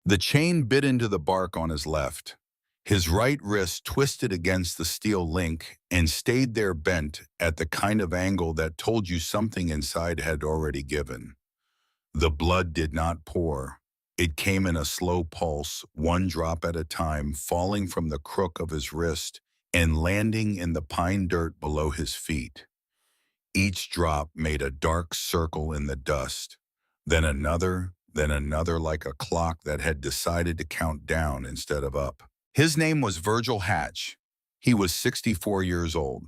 The chain bit into the bark on his left. His right wrist twisted against the steel link and stayed there bent at the kind of angle that told you something inside had already given. The blood did not pour. It came in a slow pulse, one drop at a time, falling from the crook of his wrist and landing in the pine dirt below his feet. Each drop made a dark circle in the dust, then another like a clock that had decided to count down instead of up. His name was Virgil Hatch. He was 64 years old.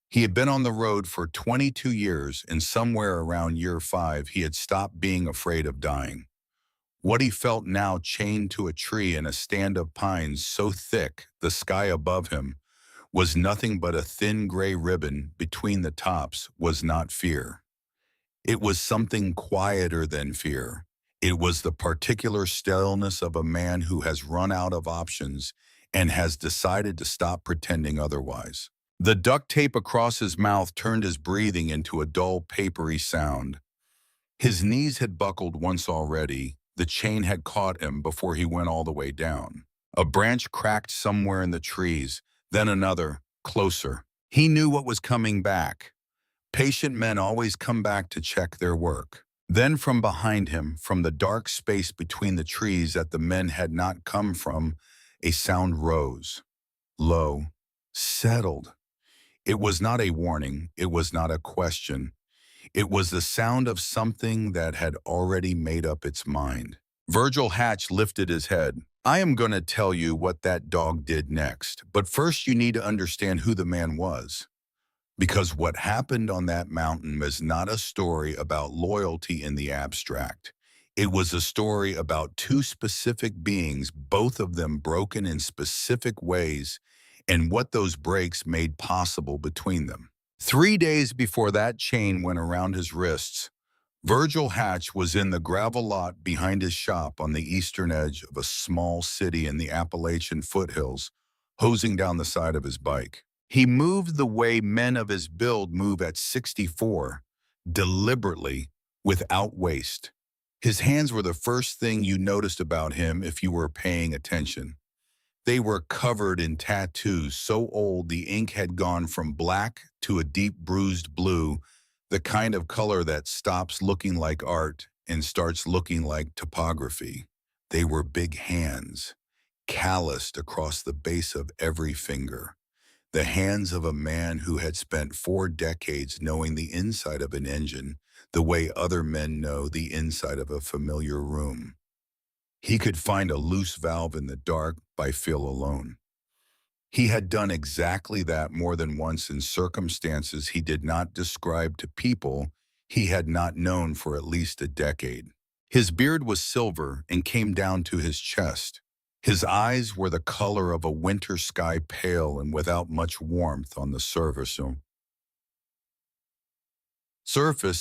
He had been on the road for 22 years, and somewhere around year 5, he had stopped being afraid of dying. What he felt now, chained to a tree in a stand of pines so thick the sky above him was nothing but a thin gray ribbon between the tops, was not fear. It was something quieter than fear. It was the particular stillness of a man who has run out of options and has decided to stop pretending otherwise. The duct tape across his mouth turned his breathing into a dull, papery sound. His knees had buckled once already. The chain had caught him before he went all the way down. A branch cracked somewhere in the trees, then another, closer. He knew what was coming back. Patient men always come back to check their work. Then from behind him, from the dark space between the trees that the men had not come from, a sound rose. Low, settled. It was not a warning. It was not a question. It was the sound of something that had already made up its mind. Virgil Hatch lifted his head. I am going to tell you what that dog did next, but first you need to understand who the man was. Because what happened on that mountain was not a story about loyalty in the abstract. It was a story about two specific beings, both of them broken in specific ways, and what those breaks made possible between them. 3 days before that chain went around his wrists, Virgil Hatch was in the gravel lot behind his shop on the eastern edge of a small city in the Appalachian foothills, hosing down the side of his bike. He moved the way men of his build move at 64, deliberately, without waste. His hands were the first thing you noticed about him if you were paying attention. They were covered in tattoos so old the ink had gone from black to a deep bruised blue, the kind of color that stops looking like art and starts looking like topography. They were big hands, calloused across the base of every finger. The hands of a man who had spent 4 decades knowing the inside of an engine the way other men know the inside of a familiar room. He could find a loose valve in the dark by feel alone. He had done exactly that more than once in circumstances he did not describe to people he had not known for at least a decade. His beard was silver and came down to his chest. His eyes were the color of a winter sky, pale and without much warmth on the surface.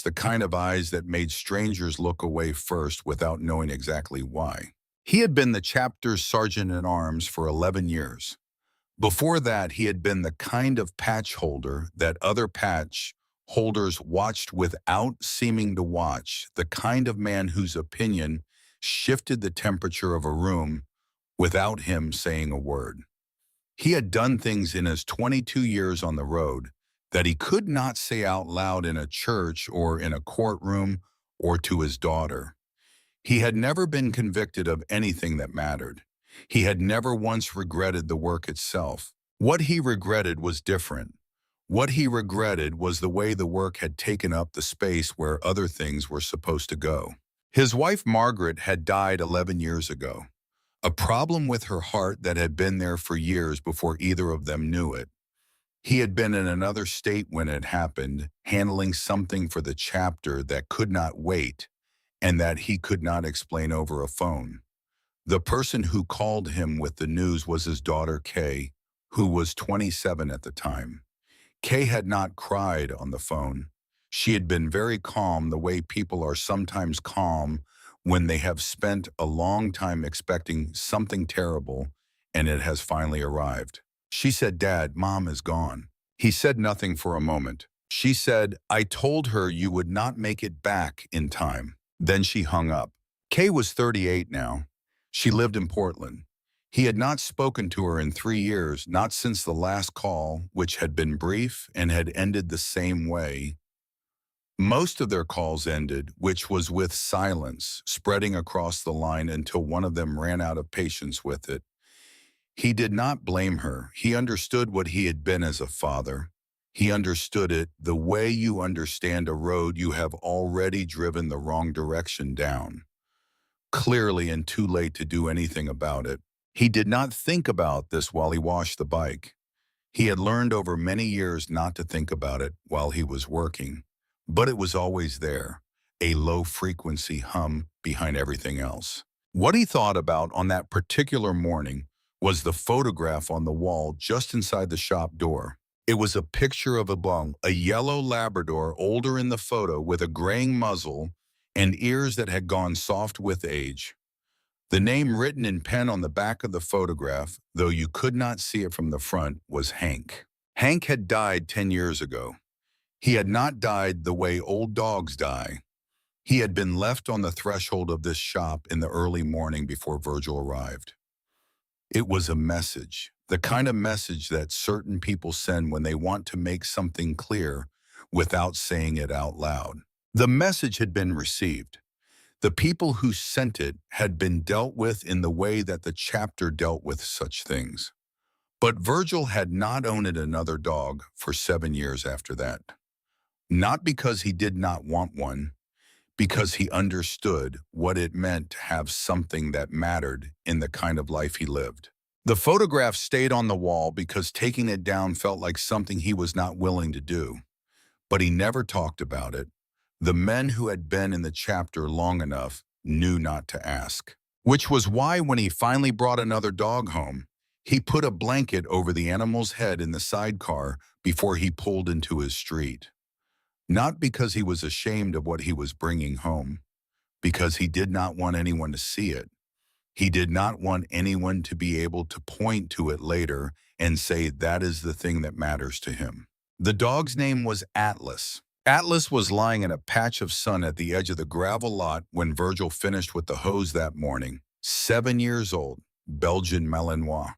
The kind of eyes that made strangers look away first without knowing exactly why. He had been the chapter's sergeant-at-arms for 11 years. Before that, he had been the kind of patch holder that other patch holders watched without seeming to watch, the kind of man whose opinion shifted the temperature of a room without him saying a word. He had done things in his 22 years on the road that he could not say out loud in a church or in a courtroom or to his daughter. He had never been convicted of anything that mattered. He had never once regretted the work itself. What he regretted was different. What he regretted was the way the work had taken up the space where other things were supposed to go. His wife Margaret had died 11 years ago. A problem with her heart that had been there for years before either of them knew it. He had been in another state when it happened, handling something for the chapter that could not wait and that he could not explain over a phone. The person who called him with the news was his daughter Kay, who was 27 at the time. Kay had not cried on the phone. She had been very calm, the way people are sometimes calm when they have spent a long time expecting something terrible and it has finally arrived. She said, "Dad, Mom is gone." He said nothing for a moment. She said, "I told her you would not make it back in time." Then she hung up. Kay was 38 now. She lived in Portland. He had not spoken to her in 3 years, not since the last call, which had been brief and had ended the same way. Most of their calls ended, which was with silence, spreading across the line until one of them ran out of patience with it. He did not blame her. He understood what he had been as a father. He understood it the way you understand a road you have already driven the wrong direction down, clearly and too late to do anything about it. He did not think about this while he washed the bike. He had learned over many years not to think about it while he was working, but it was always there, a low-frequency hum behind everything else. What he thought about on that particular morning was the photograph on the wall just inside the shop door. It was a picture of a bung, a yellow Labrador, older in the photo, with a graying muzzle and ears that had gone soft with age. The name written in pen on the back of the photograph, though you could not see it from the front, was Hank. Hank had died 10 years ago. He had not died the way old dogs die. He had been left on the threshold of this shop in the early morning before Virgil arrived. It was a message, the kind of message that certain people send when they want to make something clear without saying it out loud. The message had been received. The people who sent it had been dealt with in the way that the chapter dealt with such things. But Virgil had not owned another dog for 7 years after that. Not because he did not want one, because he understood what it meant to have something that mattered in the kind of life he lived. The photograph stayed on the wall because taking it down felt like something he was not willing to do, but he never talked about it. The men who had been in the chapter long enough knew not to ask, which was why when he finally brought another dog home, he put a blanket over the animal's head in the sidecar before he pulled into his street. Not because he was ashamed of what he was bringing home, because he did not want anyone to see it. He did not want anyone to be able to point to it later and say that is the thing that matters to him. The dog's name was Atlas. Atlas was lying in a patch of sun at the edge of the gravel lot when Virgil finished with the hose that morning. 7 years old, Belgian Malinois.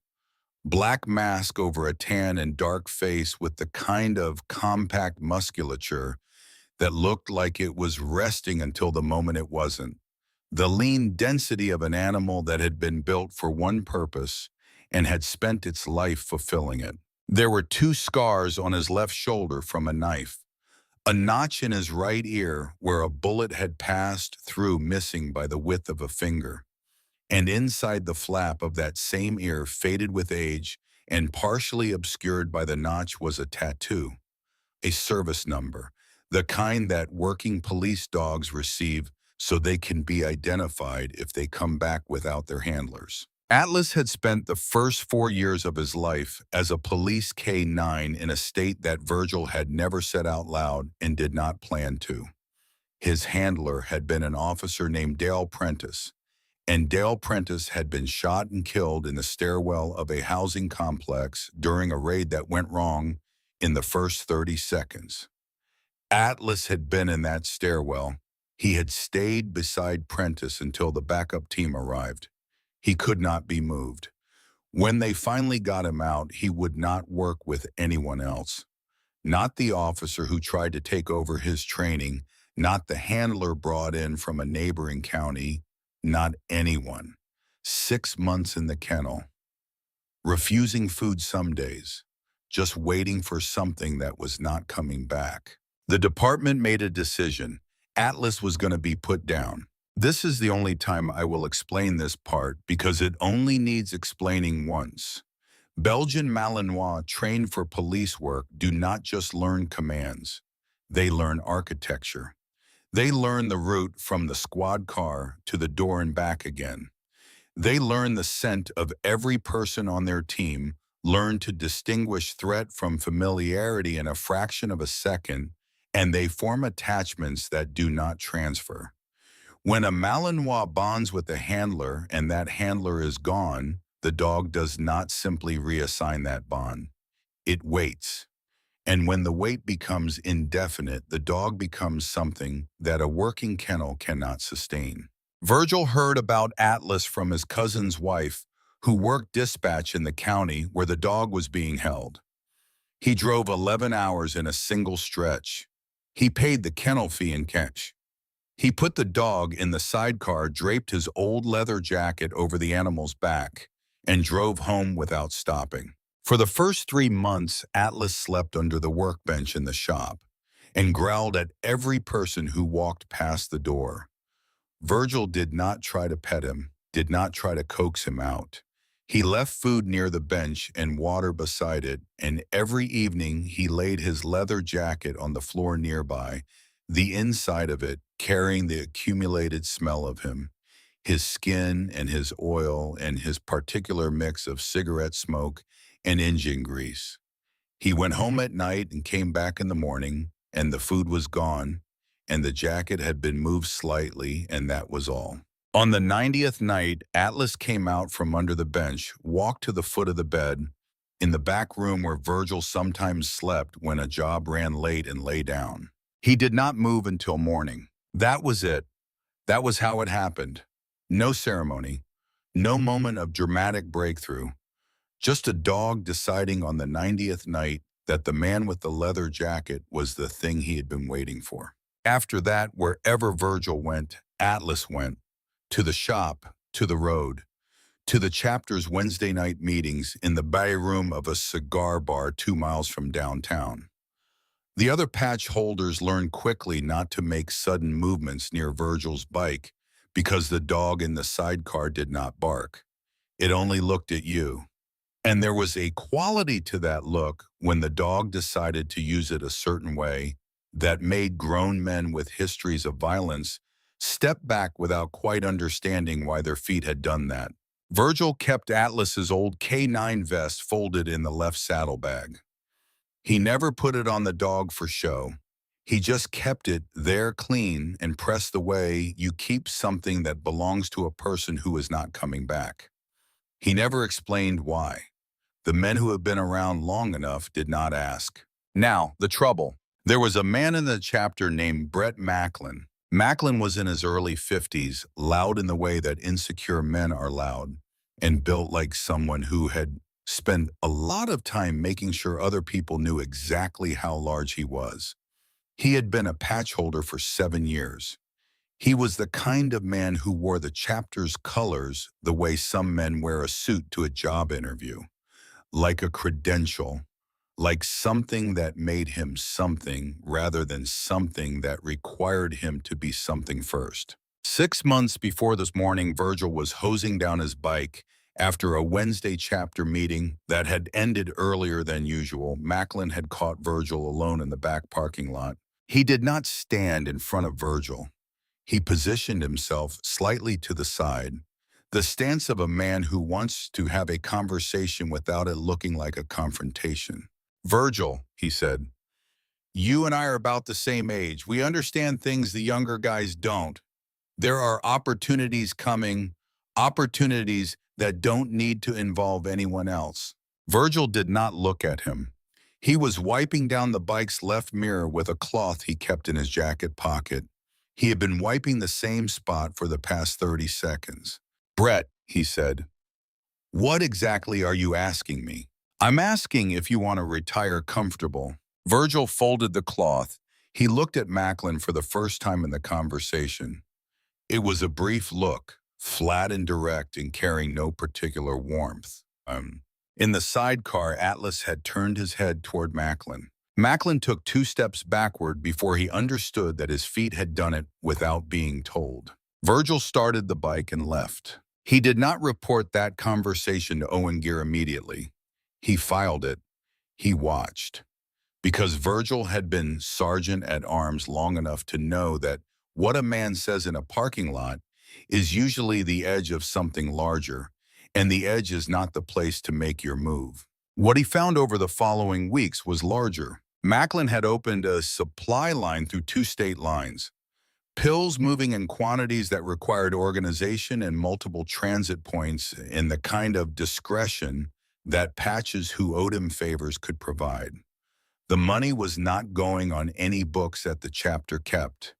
Black mask over a tan and dark face with the kind of compact musculature that looked like it was resting until the moment it wasn't. The lean density of an animal that had been built for one purpose and had spent its life fulfilling it. There were 2 scars on his left shoulder from a knife, a notch in his right ear where a bullet had passed through, missing by the width of a finger, and inside the flap of that same ear, faded with age and partially obscured by the notch, was a tattoo, a service number, the kind that working police dogs receive so they can be identified if they come back without their handlers. Atlas had spent the first 4 years of his life as a police K-9 in a state that Virgil had never said out loud and did not plan to. His handler had been an officer named Dale Prentice, and Dale Prentice had been shot and killed in the stairwell of a housing complex during a raid that went wrong in the first 30 seconds. Atlas had been in that stairwell. He had stayed beside Prentice until the backup team arrived. He could not be moved. When they finally got him out, he would not work with anyone else. Not the officer who tried to take over his training, not the handler brought in from a neighboring county, not anyone. 6 months in the kennel, refusing food some days, just waiting for something that was not coming back. The department made a decision. Atlas was going to be put down. This is the only time I will explain this part because it only needs explaining once. Belgian Malinois trained for police work do not just learn commands. They learn architecture. They learn the route from the squad car to the door and back again. They learn the scent of every person on their team, learn to distinguish threat from familiarity in a fraction of a second, and they form attachments that do not transfer. When a Malinois bonds with a handler and that handler is gone, the dog does not simply reassign that bond. It waits. And when the wait becomes indefinite, the dog becomes something that a working kennel cannot sustain. Virgil heard about Atlas from his cousin's wife, who worked dispatch in the county where the dog was being held. He drove 11 hours in a single stretch. He paid the kennel fee in cash. He put the dog in the sidecar, draped his old leather jacket over the animal's back, and drove home without stopping. For the first 3 months, Atlas slept under the workbench in the shop and growled at every person who walked past the door. Virgil did not try to pet him, did not try to coax him out. He left food near the bench and water beside it, and every evening he laid his leather jacket on the floor nearby, the inside of it carrying the accumulated smell of him, his skin and his oil and his particular mix of cigarette smoke and engine grease. He went home at night and came back in the morning, and the food was gone, and the jacket had been moved slightly, and that was all. On the 90th night, Atlas came out from under the bench, walked to the foot of the bed, in the back room where Virgil sometimes slept when a job ran late, and lay down. He did not move until morning. That was it. That was how it happened. No ceremony, no moment of dramatic breakthrough. Just a dog deciding on the 90th night that the man with the leather jacket was the thing he had been waiting for. After that, wherever Virgil went, Atlas went. To the shop, to the road, to the chapter's Wednesday night meetings in the bay room of a cigar bar 2 miles from downtown. The other patch holders learned quickly not to make sudden movements near Virgil's bike because the dog in the sidecar did not bark. It only looked at you. And there was a quality to that look when the dog decided to use it a certain way that made grown men with histories of violence step back without quite understanding why their feet had done that. Virgil kept Atlas's old K9 vest folded in the left saddlebag. He never put it on the dog for show. He just kept it there clean and pressed the way you keep something that belongs to a person who is not coming back. He never explained why. The men who had been around long enough did not ask. Now, the trouble. There was a man in the chapter named Brett Macklin. Macklin was in his early 50s, loud in the way that insecure men are loud, and built like someone who had spent a lot of time making sure other people knew exactly how large he was. He had been a patch holder for 7 years. He was the kind of man who wore the chapter's colors the way some men wear a suit to a job interview, like a credential, like something that made him something rather than something that required him to be something first. 6 months before this morning, Virgil was hosing down his bike after a Wednesday chapter meeting that had ended earlier than usual. Macklin had caught Virgil alone in the back parking lot. He did not stand in front of Virgil. He positioned himself slightly to the side, the stance of a man who wants to have a conversation without it looking like a confrontation. "Virgil," he said, "you and I are about the same age. We understand things the younger guys don't. There are opportunities coming, opportunities that don't need to involve anyone else." Virgil did not look at him. He was wiping down the bike's left mirror with a cloth he kept in his jacket pocket. He had been wiping the same spot for the past 30 seconds. "Brett," he said, "what exactly are you asking me?" "I'm asking if you want to retire comfortable." Virgil folded the cloth. He looked at Macklin for the first time in the conversation. It was a brief look, flat and direct and carrying no particular warmth. In the sidecar, Atlas had turned his head toward Macklin. Macklin took 2 steps backward before he understood that his feet had done it without being told. Virgil started the bike and left. He did not report that conversation to Owen Gear immediately. He filed it. He watched. Because Virgil had been sergeant at arms long enough to know that what a man says in a parking lot is usually the edge of something larger, and the edge is not the place to make your move. What he found over the following weeks was larger. Macklin had opened a supply line through 2 state lines. Pills moving in quantities that required organization and multiple transit points in the kind of discretion that patches who owed him favors could provide. The money was not going on any books that the chapter kept.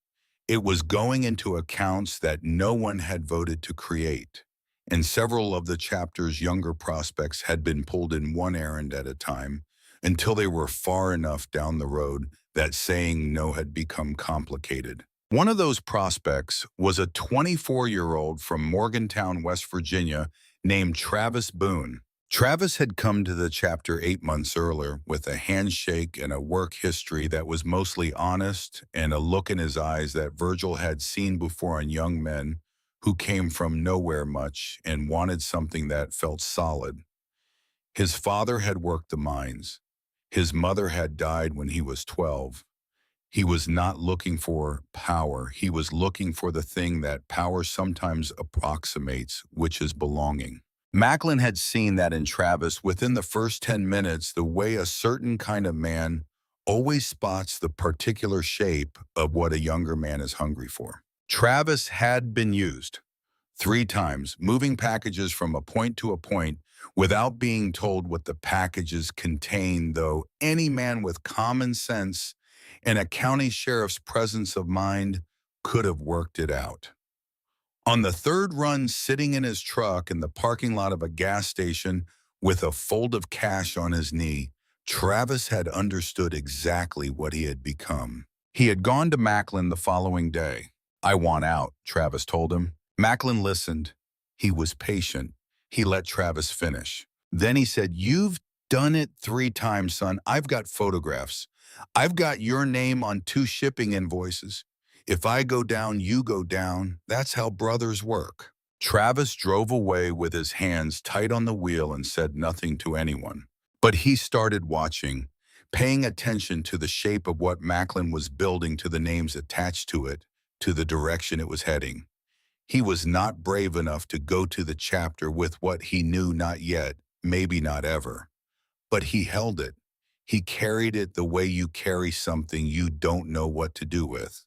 It was going into accounts that no one had voted to create, and several of the chapter's younger prospects had been pulled in one errand at a time until they were far enough down the road that saying no had become complicated. One of those prospects was a 24-year-old from Morgantown, West Virginia, named Travis Boone. Travis had come to the chapter 8 months earlier with a handshake and a work history that was mostly honest and a look in his eyes that Virgil had seen before in young men who came from nowhere much and wanted something that felt solid. His father had worked the mines. His mother had died when he was 12. He was not looking for power. He was looking for the thing that power sometimes approximates, which is belonging. Macklin had seen that in Travis within the first 10 minutes, the way a certain kind of man always spots the particular shape of what a younger man is hungry for. Travis had been used 3 times, moving packages from a point to a point without being told what the packages contained, though any man with common sense and a county sheriff's presence of mind could have worked it out. On the third run, sitting in his truck in the parking lot of a gas station with a fold of cash on his knee, Travis had understood exactly what he had become. He had gone to Macklin the following day. "I want out," Travis told him. Macklin listened. He was patient. He let Travis finish. Then he said, "You've done it 3 times, son. I've got photographs. I've got your name on 2 shipping invoices. If I go down, you go down. That's how brothers work." Travis drove away with his hands tight on the wheel and said nothing to anyone. But he started watching, paying attention to the shape of what Macklin was building, to the names attached to it, to the direction it was heading. He was not brave enough to go to the chapter with what he knew not yet, maybe not ever. But he held it. He carried it the way you carry something you don't know what to do with,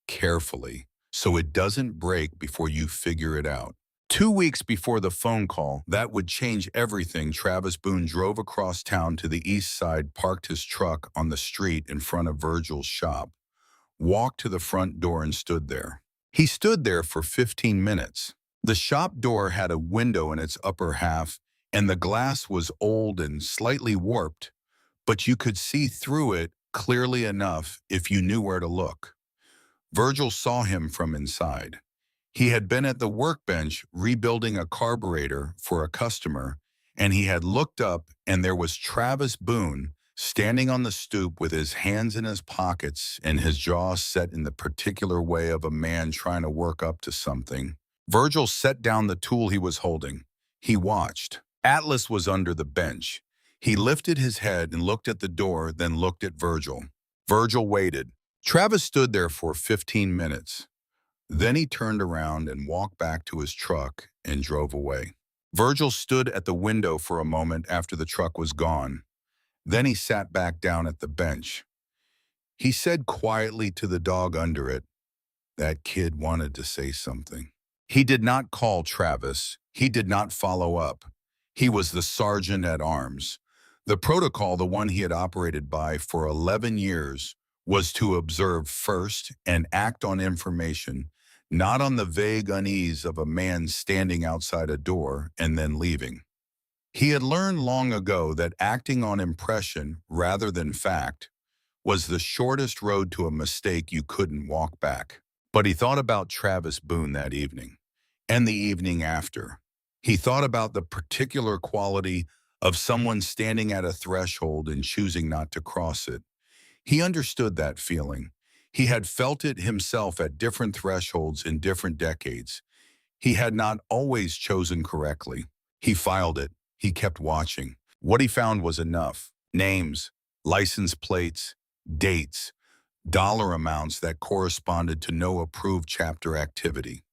carefully, so it doesn't break before you figure it out. 2 weeks before the phone call that would change everything, Travis Boone drove across town to the east side, parked his truck on the street in front of Virgil's shop, walked to the front door and stood there. He stood there for 15 minutes. The shop door had a window in its upper half, and the glass was old and slightly warped, but you could see through it clearly enough if you knew where to look. Virgil saw him from inside. He had been at the workbench rebuilding a carburetor for a customer, and he had looked up, and there was Travis Boone standing on the stoop with his hands in his pockets and his jaw set in the particular way of a man trying to work up to something. Virgil set down the tool he was holding. He watched. Atlas was under the bench. He lifted his head and looked at the door, then looked at Virgil. Virgil waited. Travis stood there for 15 minutes. Then he turned around and walked back to his truck and drove away. Virgil stood at the window for a moment after the truck was gone. Then he sat back down at the bench. He said quietly to the dog under it, "That kid wanted to say something." He did not call Travis. He did not follow up. He was the sergeant at arms. The protocol, the one he had operated by for 11 years, was to observe first and act on information, not on the vague unease of a man standing outside a door and then leaving. He had learned long ago that acting on impression rather than fact was the shortest road to a mistake you couldn't walk back. But he thought about Travis Boone that evening, and the evening after. He thought about the particular quality of someone standing at a threshold and choosing not to cross it. He understood that feeling. He had felt it himself at different thresholds in different decades. He had not always chosen correctly. He filed it. He kept watching. What he found was enough. Names, license plates, dates, dollar amounts that corresponded to no approved chapter activity.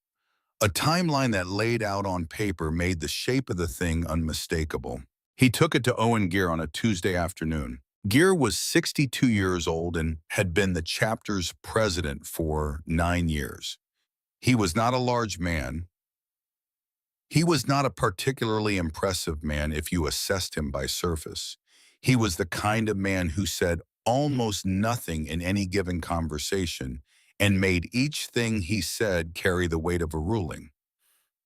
A timeline that laid out on paper made the shape of the thing unmistakable. He took it to Owen Gear on a Tuesday afternoon. Gear was 62 years old and had been the chapter's president for 9 years. He was not a large man. He was not a particularly impressive man if you assessed him by surface. He was the kind of man who said almost nothing in any given conversation, and made each thing he said carry the weight of a ruling.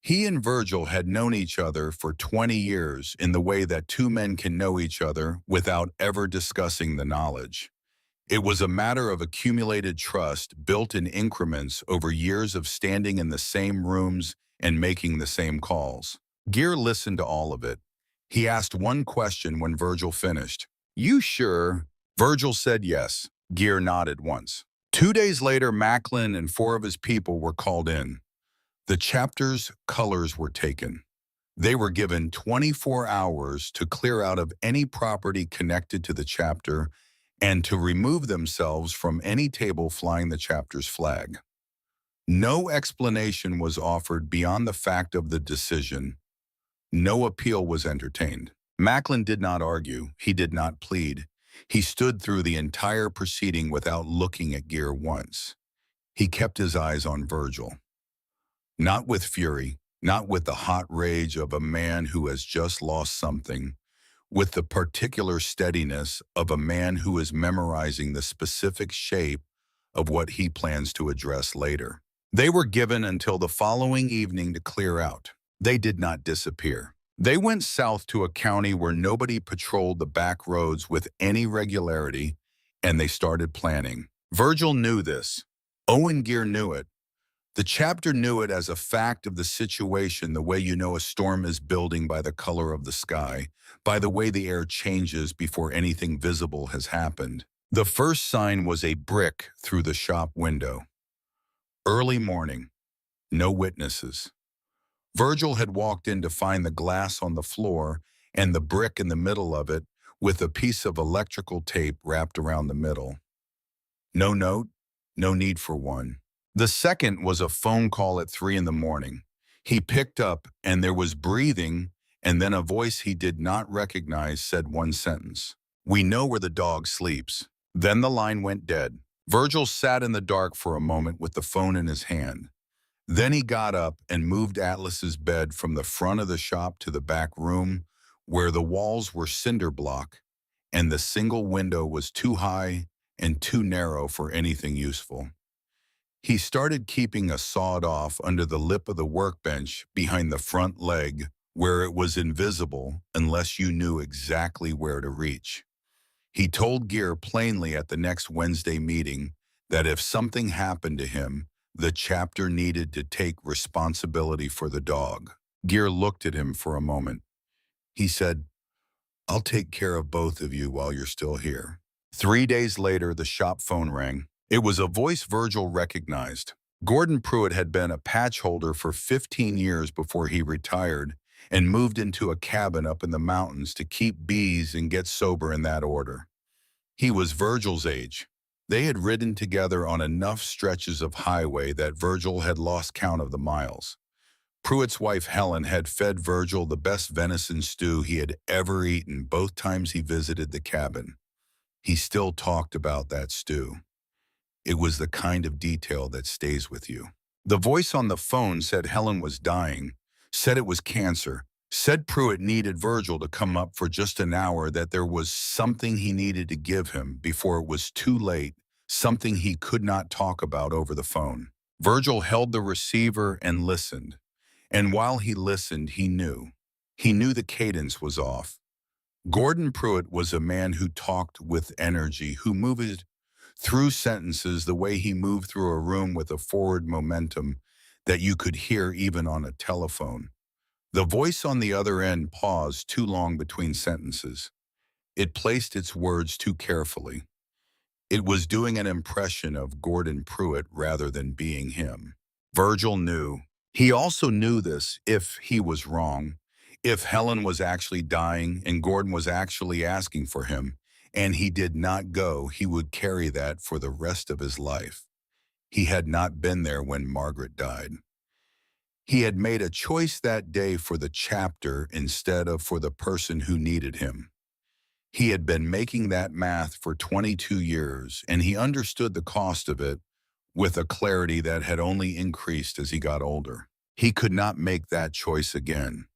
He and Virgil had known each other for 20 years in the way that two men can know each other without ever discussing the knowledge. It was a matter of accumulated trust built in increments over years of standing in the same rooms and making the same calls. Gere listened to all of it. He asked one question when Virgil finished. "You sure?" Virgil said yes. Gere nodded once. 2 days later, Macklin and four of his people were called in. The chapter's colors were taken. They were given 24 hours to clear out of any property connected to the chapter and to remove themselves from any table flying the chapter's flag. No explanation was offered beyond the fact of the decision. No appeal was entertained. Macklin did not argue. He did not plead. He stood through the entire proceeding without looking at Gere once. He kept his eyes on Virgil. Not with fury, not with the hot rage of a man who has just lost something, with the particular steadiness of a man who is memorizing the specific shape of what he plans to address later. They were given until the following evening to clear out. They did not disappear. They went south to a county where nobody patrolled the back roads with any regularity, and they started planning. Virgil knew this. Owen Gere knew it. The chapter knew it as a fact of the situation, the way you know a storm is building by the color of the sky, by the way the air changes before anything visible has happened. The first sign was a brick through the shop window. Early morning. No witnesses. Virgil had walked in to find the glass on the floor and the brick in the middle of it with a piece of electrical tape wrapped around the middle. No note, no need for one. The second was a phone call at 3 in the morning. He picked up and there was breathing, and then a voice he did not recognize said one sentence. "We know where the dog sleeps." Then the line went dead. Virgil sat in the dark for a moment with the phone in his hand. Then he got up and moved Atlas's bed from the front of the shop to the back room, where the walls were cinder block, and the single window was too high and too narrow for anything useful. He started keeping a sawed-off under the lip of the workbench behind the front leg, where it was invisible unless you knew exactly where to reach. He told Gere plainly at the next Wednesday meeting that if something happened to him, the chapter needed to take responsibility for the dog. Gere looked at him for a moment. He said, "I'll take care of both of you while you're still here." 3 days later, the shop phone rang. It was a voice Virgil recognized. Gordon Pruitt had been a patch holder for 15 years before he retired and moved into a cabin up in the mountains to keep bees and get sober in that order. He was Virgil's age. They had ridden together on enough stretches of highway that Virgil had lost count of the miles. Pruitt's wife Helen had fed Virgil the best venison stew he had ever eaten both times he visited the cabin. He still talked about that stew. It was the kind of detail that stays with you. The voice on the phone said Helen was dying, said it was cancer, said Pruitt needed Virgil to come up for just an hour, that there was something he needed to give him before it was too late, something he could not talk about over the phone. Virgil held the receiver and listened. And while he listened, he knew. He knew the cadence was off. Gordon Pruitt was a man who talked with energy, who moved through sentences the way he moved through a room with a forward momentum that you could hear even on a telephone. The voice on the other end paused too long between sentences. It placed its words too carefully. It was doing an impression of Gordon Pruitt rather than being him. Virgil knew. He also knew this: if he was wrong, if Helen was actually dying and Gordon was actually asking for him, and he did not go, he would carry that for the rest of his life. He had not been there when Margaret died. He had made a choice that day for the chapter instead of for the person who needed him. He had been making that math for 22 years, and he understood the cost of it with a clarity that had only increased as he got older. He could not make that choice again,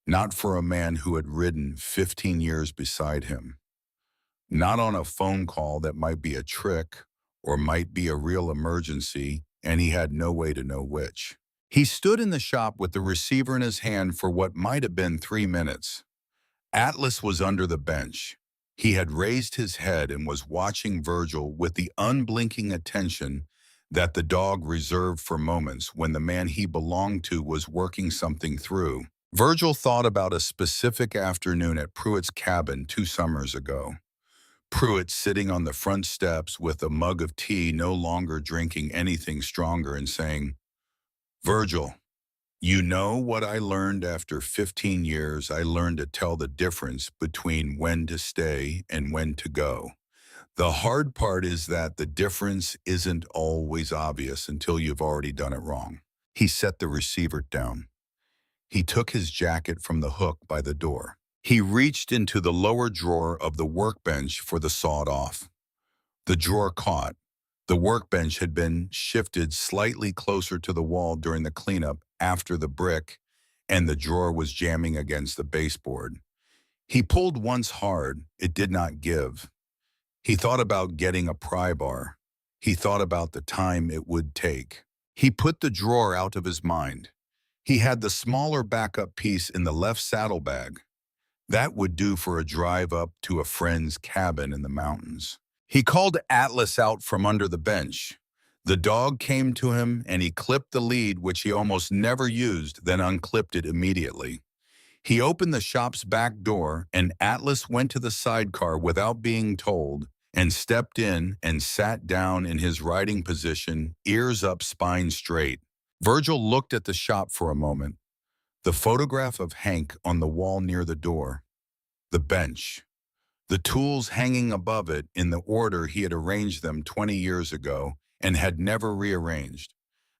not for a man who had ridden 15 years beside him. Not on a phone call that might be a trick or might be a real emergency, and he had no way to know which. He stood in the shop with the receiver in his hand for what might have been 3 minutes. Atlas was under the bench. He had raised his head and was watching Virgil with the unblinking attention that the dog reserved for moments when the man he belonged to was working something through. Virgil thought about a specific afternoon at Pruitt's cabin 2 summers ago. Pruitt sitting on the front steps with a mug of tea, no longer drinking anything stronger, and saying, "Virgil, you know what I learned after 15 years? I learned to tell the difference between when to stay and when to go. The hard part is that the difference isn't always obvious until you've already done it wrong." He set the receiver down. He took his jacket from the hook by the door. He reached into the lower drawer of the workbench for the sawed-off. The drawer caught. The workbench had been shifted slightly closer to the wall during the cleanup after the brick, and the drawer was jamming against the baseboard. He pulled once hard. It did not give. He thought about getting a pry bar. He thought about the time it would take. He put the drawer out of his mind. He had the smaller backup piece in the left saddlebag. That would do for a drive up to a friend's cabin in the mountains. He called Atlas out from under the bench. The dog came to him and he clipped the lead, which he almost never used, then unclipped it immediately. He opened the shop's back door and Atlas went to the sidecar without being told and stepped in and sat down in his riding position, ears up, spine straight. Virgil looked at the shop for a moment. The photograph of Hank on the wall near the door. The bench. The tools hanging above it in the order he had arranged them 20 years ago and had never rearranged.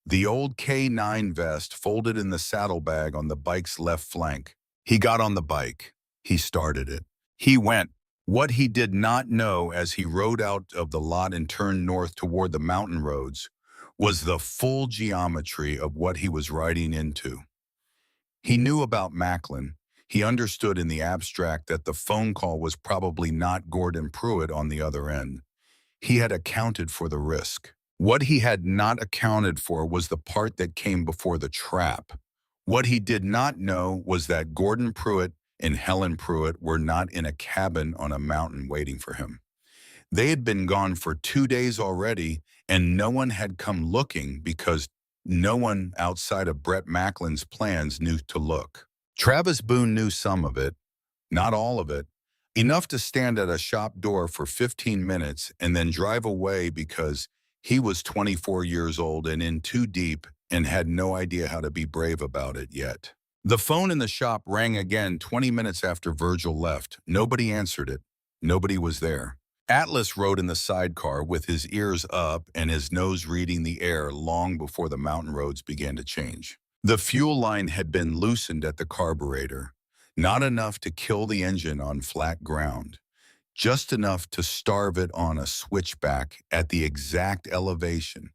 The old K9 vest folded in the saddlebag on the bike's left flank. He got on the bike. He started it. He went. What he did not know as he rode out of the lot and turned north toward the mountain roads was the full geometry of what he was riding into. He knew about Macklin. He understood in the abstract that the phone call was probably not Gordon Pruitt on the other end. He had accounted for the risk. What he had not accounted for was the part that came before the trap. What he did not know was that Gordon Pruitt and Helen Pruitt were not in a cabin on a mountain waiting for him. They had been gone for 2 days already, and no one had come looking because no one outside of Brett Macklin's plans knew to look. Travis Boone knew some of it, not all of it, enough to stand at a shop door for 15 minutes and then drive away because he was 24 years old and in too deep and had no idea how to be brave about it yet. The phone in the shop rang again 20 minutes after Virgil left. Nobody answered it. Nobody was there. Atlas rode in the sidecar with his ears up and his nose reading the air long before the mountain roads began to change. The fuel line had been loosened at the carburetor, not enough to kill the engine on flat ground, just enough to starve it on a switchback at the exact elevation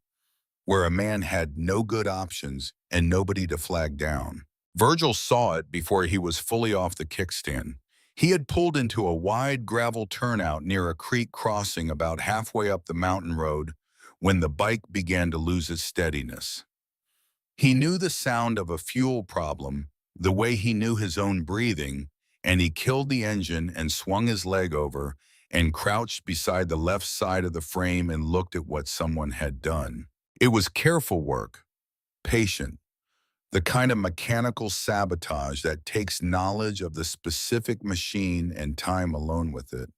where a man had no good options and nobody to flag down. Virgil saw it before he was fully off the kickstand. He had pulled into a wide gravel turnout near a creek crossing about halfway up the mountain road when the bike began to lose its steadiness. He knew the sound of a fuel problem, the way he knew his own breathing, and he killed the engine and swung his leg over and crouched beside the left side of the frame and looked at what someone had done. It was careful work, patient, the kind of mechanical sabotage that takes knowledge of the specific machine and time alone with it.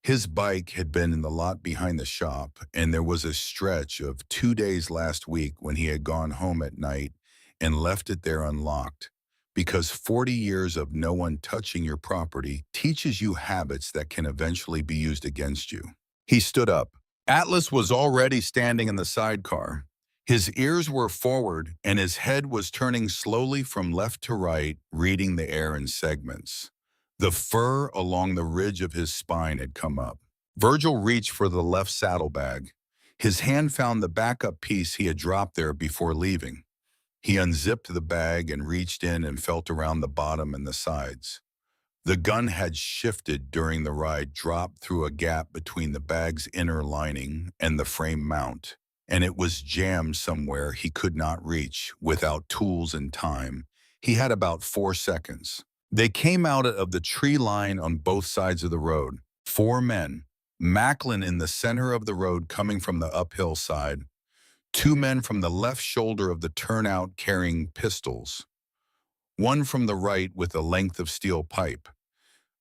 His bike had been in the lot behind the shop, and there was a stretch of 2 days last week when he had gone home at night and left it there unlocked, because 40 years of no one touching your property teaches you habits that can eventually be used against you. He stood up. Atlas was already standing in the sidecar. His ears were forward, and his head was turning slowly from left to right, reading the air in segments. The fur along the ridge of his spine had come up. Virgil reached for the left saddlebag. His hand found the backup piece he had dropped there before leaving. He unzipped the bag and reached in and felt around the bottom and the sides. The gun had shifted during the ride, dropped through a gap between the bag's inner lining and the frame mount, and it was jammed somewhere he could not reach without tools and time. He had about 4 seconds. They came out of the tree line on both sides of the road. 4 men. Macklin in the center of the road coming from the uphill side. 2 men from the left shoulder of the turnout carrying pistols. One from the right with a length of steel pipe.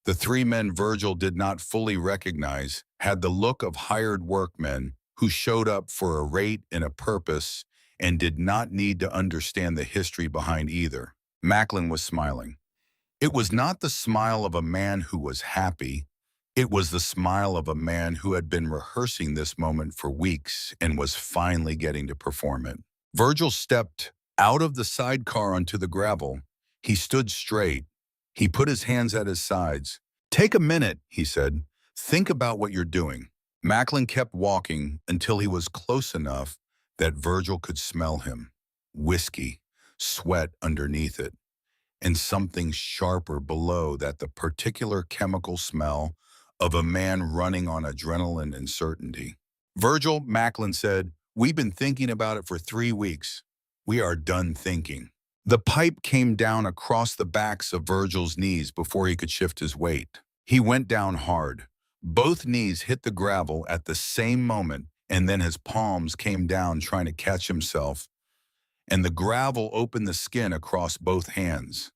The 3 men Virgil did not fully recognize had the look of hired workmen who showed up for a rate and a purpose and did not need to understand the history behind either. Macklin was smiling. It was not the smile of a man who was happy. It was the smile of a man who had been rehearsing this moment for weeks and was finally getting to perform it. Virgil stepped out of the sidecar onto the gravel. He stood straight. He put his hands at his sides. "Take a minute," he said. "Think about what you're doing." Macklin kept walking until he was close enough that Virgil could smell him. Whiskey, sweat underneath it, and something sharper below that, the particular chemical smell of a man running on adrenaline and certainty. "Virgil," Macklin said, "we've been thinking about it for 3 weeks. We are done thinking." The pipe came down across the backs of Virgil's knees before he could shift his weight. He went down hard. Both knees hit the gravel at the same moment, and then his palms came down trying to catch himself, and the gravel opened the skin across both hands.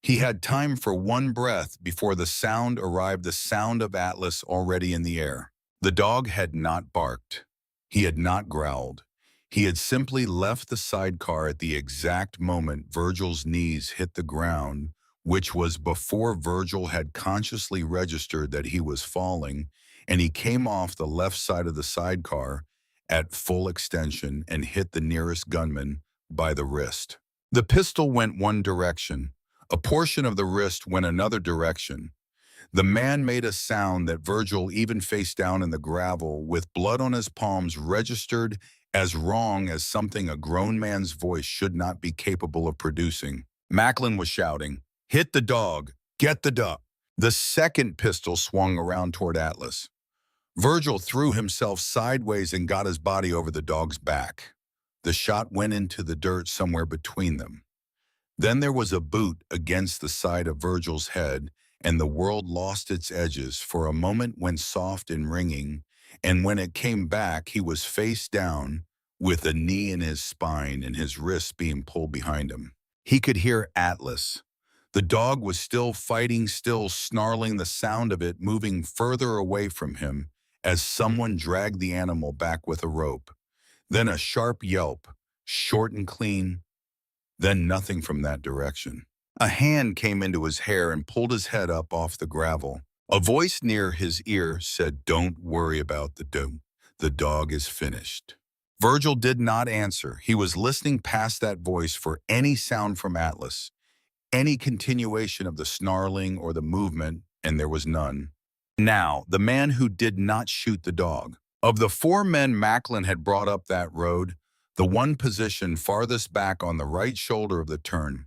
He had time for one breath before the sound arrived, the sound of Atlas already in the air. The dog had not barked. He had not growled. He had simply left the sidecar at the exact moment Virgil's knees hit the ground, which was before Virgil had consciously registered that he was falling, and he came off the left side of the sidecar at full extension and hit the nearest gunman by the wrist. The pistol went one direction. A portion of the wrist went another direction. The man made a sound that Virgil, even face down in the gravel, with blood on his palms, registered as wrong as something a grown man's voice should not be capable of producing. Macklin was shouting, "Hit the dog! Get the dog!" The second pistol swung around toward Atlas. Virgil threw himself sideways and got his body over the dog's back. The shot went into the dirt somewhere between them. Then there was a boot against the side of Virgil's head, and the world lost its edges. For a moment went soft and ringing, and when it came back, he was face down with a knee in his spine and his wrists being pulled behind him. He could hear Atlas. The dog was still fighting, still snarling, the sound of it moving further away from him as someone dragged the animal back with a rope. Then a sharp yelp, short and clean, then nothing from that direction. A hand came into his hair and pulled his head up off the gravel. A voice near his ear said, "Don't worry about the dog. The dog is finished." Virgil did not answer. He was listening past that voice for any sound from Atlas, any continuation of the snarling or the movement, and there was none. Now, the man who did not shoot the dog. Of the 4 men Macklin had brought up that road, the one positioned farthest back on the right shoulder of the turn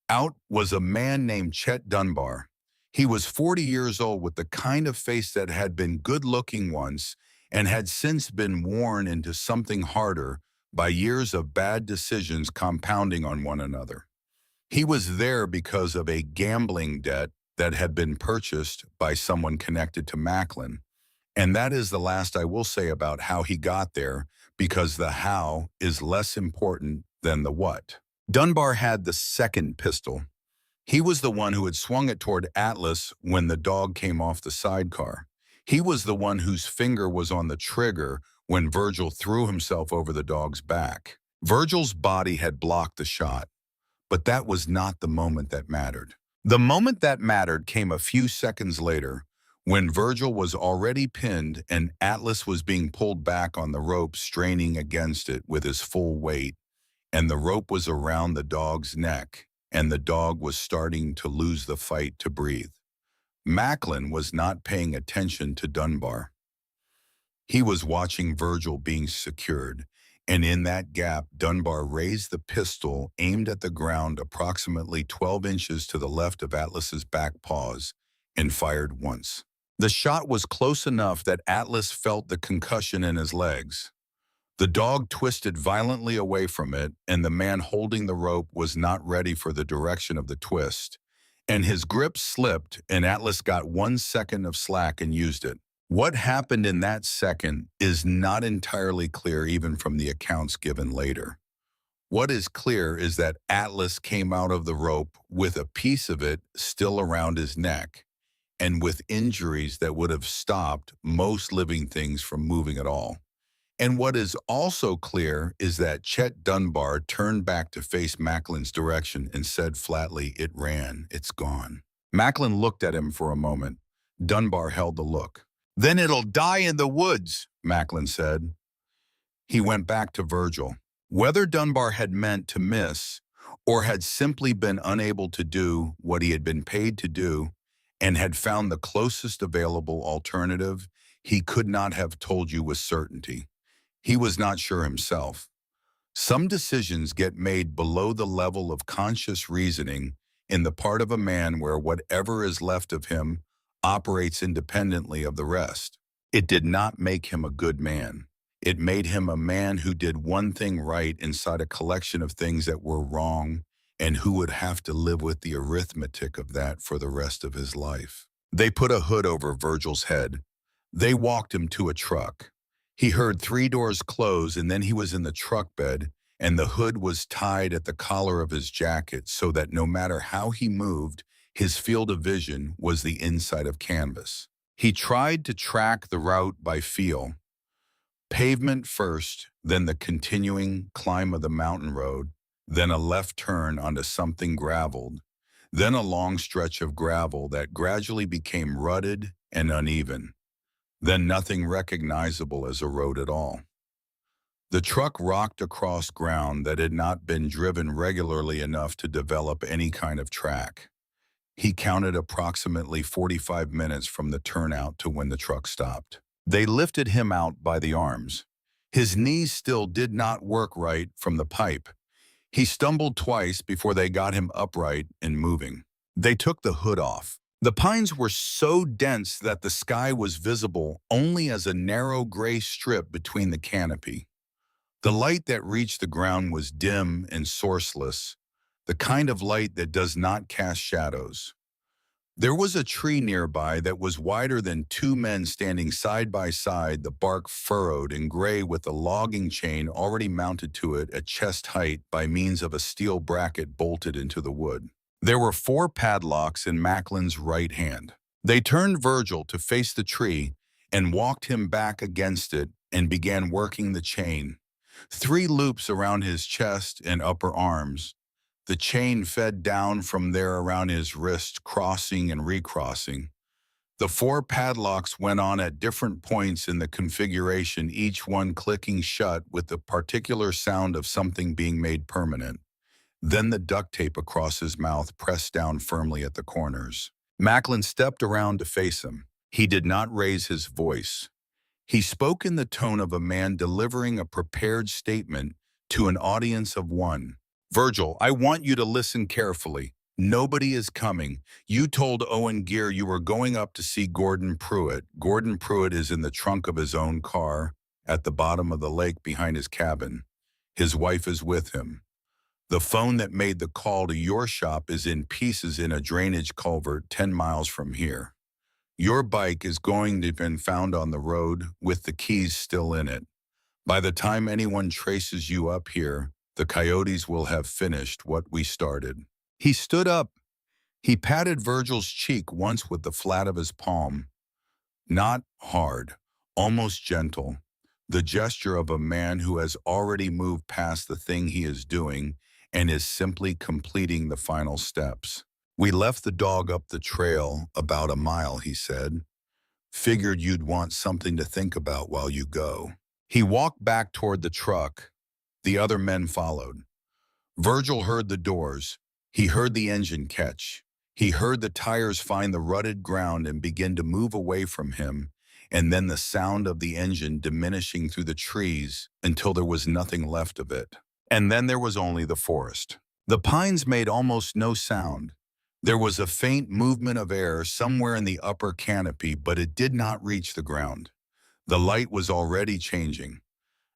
out was a man named Chet Dunbar. He was 40 years old with the kind of face that had been good-looking once and had since been worn into something harder by years of bad decisions compounding on one another. He was there because of a gambling debt that had been purchased by someone connected to Macklin. And that is the last I will say about how he got there, because the how is less important than the what. Dunbar had the second pistol. He was the one who had swung it toward Atlas when the dog came off the sidecar. He was the one whose finger was on the trigger when Virgil threw himself over the dog's back. Virgil's body had blocked the shot, but that was not the moment that mattered. The moment that mattered came a few seconds later, when Virgil was already pinned and Atlas was being pulled back on the rope, straining against it with his full weight, and the rope was around the dog's neck, and the dog was starting to lose the fight to breathe. Macklin was not paying attention to Dunbar. He was watching Virgil being secured, And in that gap, Dunbar raised the pistol aimed at the ground approximately 12 inches to the left of Atlas's back paws and fired once. The shot was close enough that Atlas felt the concussion in his legs. The dog twisted violently away from it, and the man holding the rope was not ready for the direction of the twist. And his grip slipped, and Atlas got 1 second of slack and used it. What happened in that second is not entirely clear even from the accounts given later. What is clear is that Atlas came out of the rope with a piece of it still around his neck, and with injuries that would have stopped most living things from moving at all. And what is also clear is that Chet Dunbar turned back to face Macklin's direction and said flatly, "It ran, it's gone." Macklin looked at him for a moment. Dunbar held the look. "Then it'll die in the woods," Macklin said. He went back to Virgil. Whether Dunbar had meant to miss or had simply been unable to do what he had been paid to do and had found the closest available alternative, he could not have told you with certainty. He was not sure himself. Some decisions get made below the level of conscious reasoning in the part of a man where whatever is left of him operates independently of the rest. It did not make him a good man. It made him a man who did one thing right inside a collection of things that were wrong and who would have to live with the arithmetic of that for the rest of his life. They put a hood over Virgil's head. They walked him to a truck. He heard 3 doors close, and then he was in the truck bed, and the hood was tied at the collar of his jacket so that no matter how he moved, his field of vision was the inside of canvas. He tried to track the route by feel. Pavement first, then the continuing climb of the mountain road, then a left turn onto something graveled, then a long stretch of gravel that gradually became rutted and uneven, then nothing recognizable as a road at all. The truck rocked across ground that had not been driven regularly enough to develop any kind of track. He counted approximately 45 minutes from the turnout to when the truck stopped. They lifted him out by the arms. His knees still did not work right from the pipe. He stumbled twice before they got him upright and moving. They took the hood off. The pines were so dense that the sky was visible only as a narrow gray strip between the canopy. The light that reached the ground was dim and sourceless, the kind of light that does not cast shadows. There was a tree nearby that was wider than 2 men standing side by side, the bark furrowed and gray with a logging chain already mounted to it at chest height by means of a steel bracket bolted into the wood. There were 4 padlocks in Macklin's right hand. They turned Virgil to face the tree and walked him back against it and began working the chain. 3 loops around his chest and upper arms. The chain fed down from there around his wrist, crossing and recrossing. The 4 padlocks went on at different points in the configuration, each one clicking shut with the particular sound of something being made permanent. Then the duct tape across his mouth pressed down firmly at the corners. Macklin stepped around to face him. He did not raise his voice. He spoke in the tone of a man delivering a prepared statement to an audience of one. "Virgil, I want you to listen carefully. Nobody is coming. You told Owen Gear you were going up to see Gordon Pruitt. Gordon Pruitt is in the trunk of his own car at the bottom of the lake behind his cabin. His wife is with him. The phone that made the call to your shop is in pieces in a drainage culvert 10 miles from here. Your bike is going to have been found on the road with the keys still in it. By the time anyone traces you up here, the coyotes will have finished what we started." He stood up. He patted Virgil's cheek once with the flat of his palm. Not hard, almost gentle. The gesture of a man who has already moved past the thing he is doing and is simply completing the final steps. "We left the dog up the trail about a mile," he said. "Figured you'd want something to think about while you go." He walked back toward the truck. The other men followed. Virgil heard the doors. He heard the engine catch. He heard the tires find the rutted ground and begin to move away from him, and then the sound of the engine diminishing through the trees until there was nothing left of it. And then there was only the forest. The pines made almost no sound. There was a faint movement of air somewhere in the upper canopy, but it did not reach the ground. The light was already changing.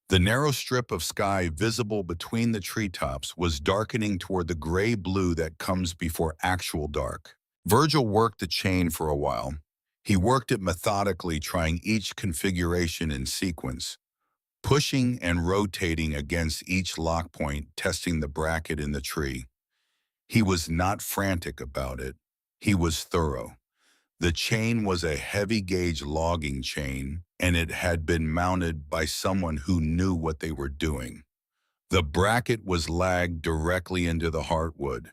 The narrow strip of sky visible between the treetops was darkening toward the gray-blue that comes before actual dark. Virgil worked the chain for a while. He worked it methodically, trying each configuration in sequence, pushing and rotating against each lock point, testing the bracket in the tree. He was not frantic about it. He was thorough. The chain was a heavy-gauge logging chain, and it had been mounted by someone who knew what they were doing. The bracket was lagged directly into the heartwood.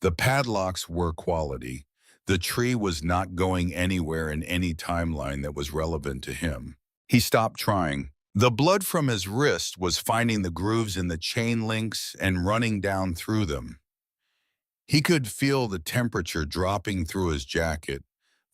The padlocks were quality. The tree was not going anywhere in any timeline that was relevant to him. He stopped trying. The blood from his wrist was finding the grooves in the chain links and running down through them. He could feel the temperature dropping through his jacket.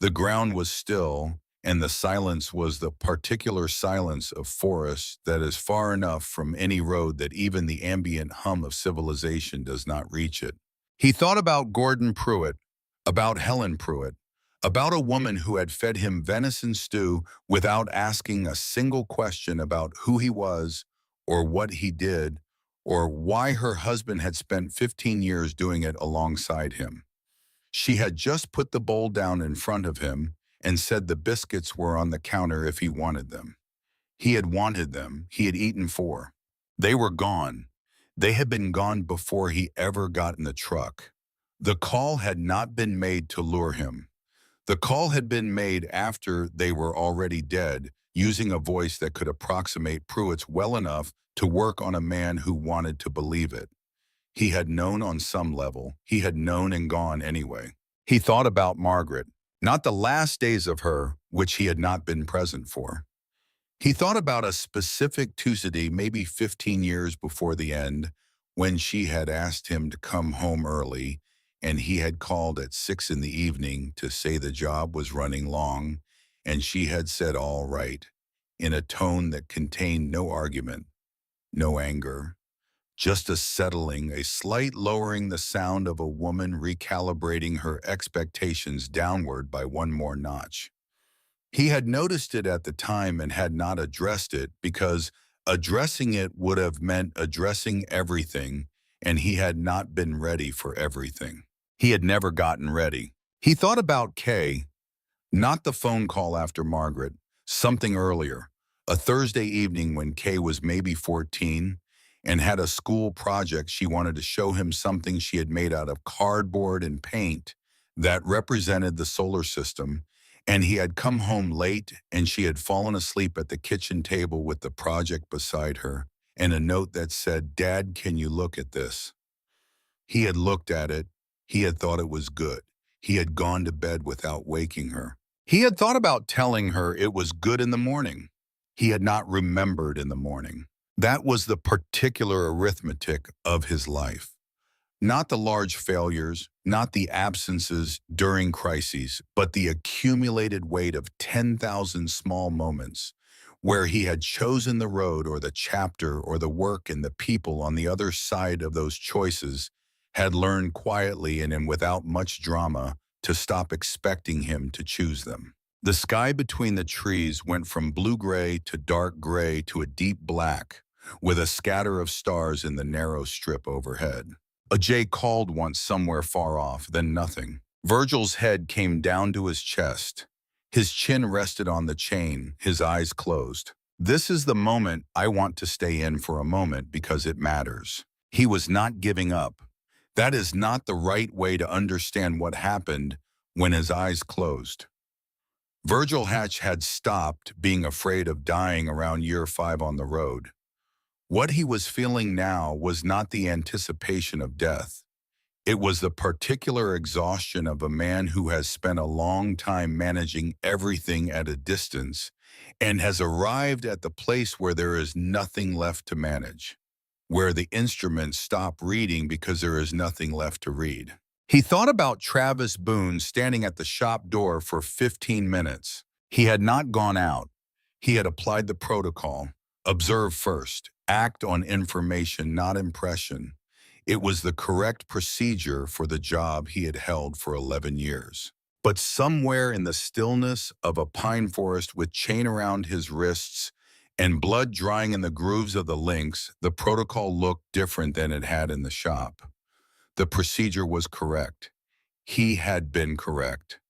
The ground was still, and the silence was the particular silence of forest that is far enough from any road that even the ambient hum of civilization does not reach it. He thought about Gordon Pruitt, about Helen Pruitt, about a woman who had fed him venison stew without asking a single question about who he was or what he did or why her husband had spent 15 years doing it alongside him. She had just put the bowl down in front of him and said the biscuits were on the counter if he wanted them. He had wanted them. He had eaten 4. They were gone. They had been gone before he ever got in the truck. The call had not been made to lure him. The call had been made after they were already dead, using a voice that could approximate Pruitt's well enough to work on a man who wanted to believe it. He had known on some level. He had known and gone anyway. He thought about Margaret, not the last days of her, which he had not been present for. He thought about a specific Tuesday, maybe 15 years before the end, when she had asked him to come home early, and he had called at 6 in the evening to say the job was running long, and she had said all right, in a tone that contained no argument, no anger, just a settling, a slight lowering, the sound of a woman recalibrating her expectations downward by one more notch. He had noticed it at the time and had not addressed it because addressing it would have meant addressing everything, and he had not been ready for everything. He had never gotten ready. He thought about Kay, not the phone call after Margaret, something earlier, a Thursday evening when Kay was maybe 14 and had a school project. She wanted to show him something she had made out of cardboard and paint that represented the solar system, and he had come home late and she had fallen asleep at the kitchen table with the project beside her and a note that said, "Dad, can you look at this?" He had looked at it. He had thought it was good. He had gone to bed without waking her. He had thought about telling her it was good in the morning. He had not remembered in the morning. That was the particular arithmetic of his life. Not the large failures, not the absences during crises, but the accumulated weight of 10,000 small moments where he had chosen the road or the chapter or the work, and the people on the other side of those choices had learned quietly and without much drama to stop expecting him to choose them. The sky between the trees went from blue-gray to dark gray to a deep black, with a scatter of stars in the narrow strip overhead. A jay called once somewhere far off, then nothing. Virgil's head came down to his chest. His chin rested on the chain, his eyes closed. This is the moment I want to stay in for a moment because it matters. He was not giving up. That is not the right way to understand what happened when his eyes closed. Virgil Hatch had stopped being afraid of dying around year 5 on the road. What he was feeling now was not the anticipation of death. It was the particular exhaustion of a man who has spent a long time managing everything at a distance and has arrived at the place where there is nothing left to manage, where the instruments stop reading because there is nothing left to read. He thought about Travis Boone standing at the shop door for 15 minutes. He had not gone out. He had applied the protocol. Observe first. Act on information, not impression. It was the correct procedure for the job he had held for 11 years. But somewhere in the stillness of a pine forest with chain around his wrists and blood drying in the grooves of the links, the protocol looked different than it had in the shop. The procedure was correct. He had been correct.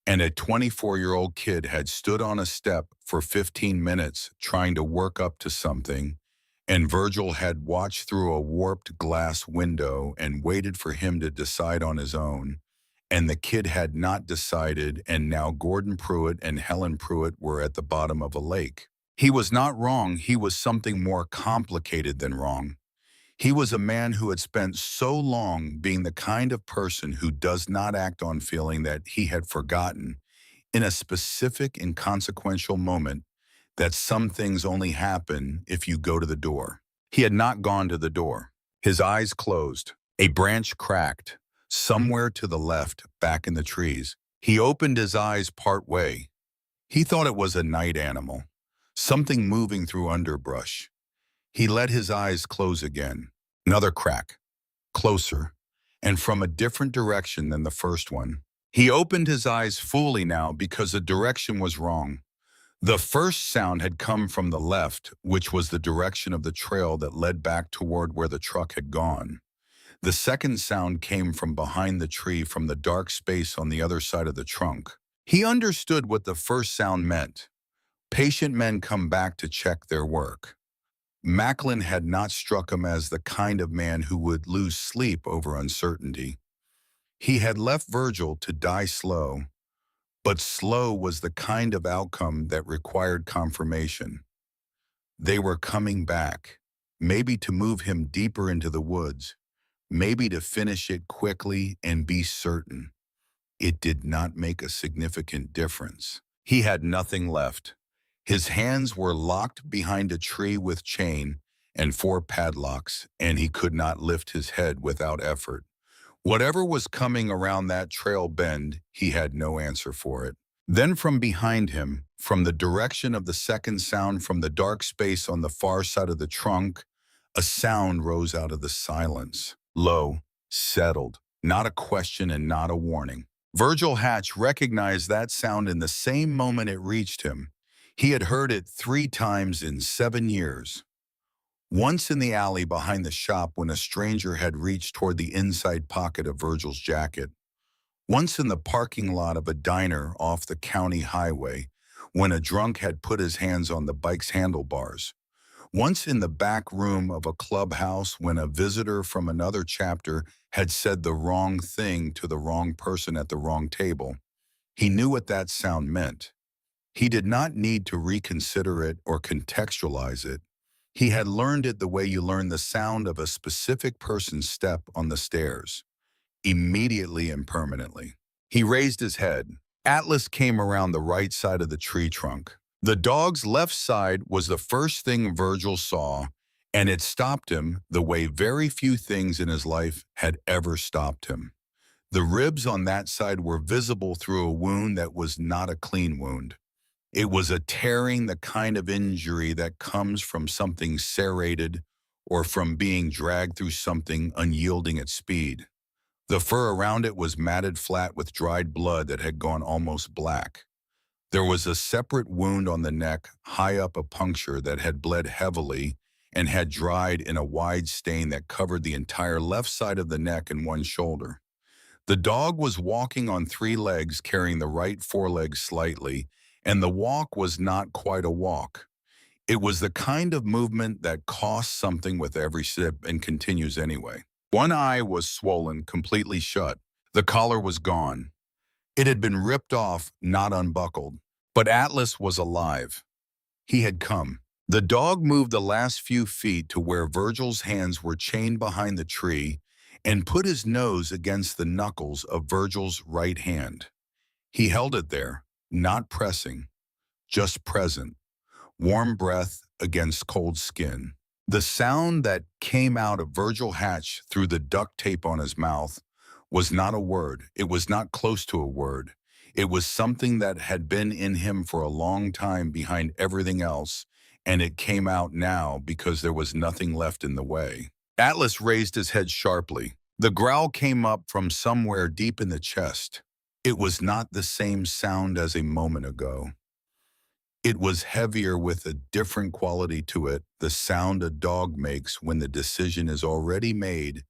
And a 24-year-old kid had stood on a step for 15 minutes trying to work up to something, and Virgil had watched through a warped glass window and waited for him to decide on his own. And the kid had not decided, and now Gordon Pruitt and Helen Pruitt were at the bottom of a lake. He was not wrong, he was something more complicated than wrong. He was a man who had spent so long being the kind of person who does not act on feeling that he had forgotten, in a specific inconsequential moment, that some things only happen if you go to the door. He had not gone to the door. His eyes closed. A branch cracked, somewhere to the left, back in the trees. He opened his eyes part way. He thought it was a night animal, something moving through underbrush. He let his eyes close again. Another crack, closer, and from a different direction than the first one. He opened his eyes fully now because the direction was wrong. The first sound had come from the left, which was the direction of the trail that led back toward where the truck had gone. The second sound came from behind the tree, from the dark space on the other side of the trunk. He understood what the first sound meant. Patient men come back to check their work. Macklin had not struck him as the kind of man who would lose sleep over uncertainty. He had left Virgil to die slow, but slow was the kind of outcome that required confirmation. They were coming back, maybe to move him deeper into the woods, maybe to finish it quickly and be certain. It did not make a significant difference. He had nothing left. His hands were locked behind a tree with chain and 4 padlocks, and he could not lift his head without effort. Whatever was coming around that trail bend, he had no answer for it. Then from behind him, from the direction of the second sound from the dark space on the far side of the trunk, a sound rose out of the silence. Low, settled, not a question and not a warning. Virgil Hatch recognized that sound in the same moment it reached him. He had heard it 3 times in 7 years. Once in the alley behind the shop when a stranger had reached toward the inside pocket of Virgil's jacket. Once in the parking lot of a diner off the county highway when a drunk had put his hands on the bike's handlebars. Once in the back room of a clubhouse when a visitor from another chapter had said the wrong thing to the wrong person at the wrong table. He knew what that sound meant. He did not need to reconsider it or contextualize it. He had learned it the way you learn the sound of a specific person's step on the stairs, immediately and permanently. He raised his head. Atlas came around the right side of the tree trunk. The dog's left side was the first thing Virgil saw, and it stopped him the way very few things in his life had ever stopped him. The ribs on that side were visible through a wound that was not a clean wound. It was a tearing, the kind of injury that comes from something serrated or from being dragged through something unyielding at speed. The fur around it was matted flat with dried blood that had gone almost black. There was a separate wound on the neck, high up a puncture that had bled heavily and had dried in a wide stain that covered the entire left side of the neck and one shoulder. The dog was walking on 3 legs, carrying the right foreleg slightly, and the walk was not quite a walk. It was the kind of movement that costs something with every sip and continues anyway. One eye was swollen, completely shut. The collar was gone. It had been ripped off, not unbuckled. But Atlas was alive. He had come. The dog moved the last few feet to where Virgil's hands were chained behind the tree and put his nose against the knuckles of Virgil's right hand. He held it there, not pressing, just present. Warm breath against cold skin. The sound that came out of Virgil Hatch through the duct tape on his mouth was not a word. It was not close to a word. It was something that had been in him for a long time behind everything else, and it came out now because there was nothing left in the way. Atlas raised his head sharply. The growl came up from somewhere deep in the chest. It was not the same sound as a moment ago. It was heavier with a different quality to it, the sound a dog makes when the decision is already made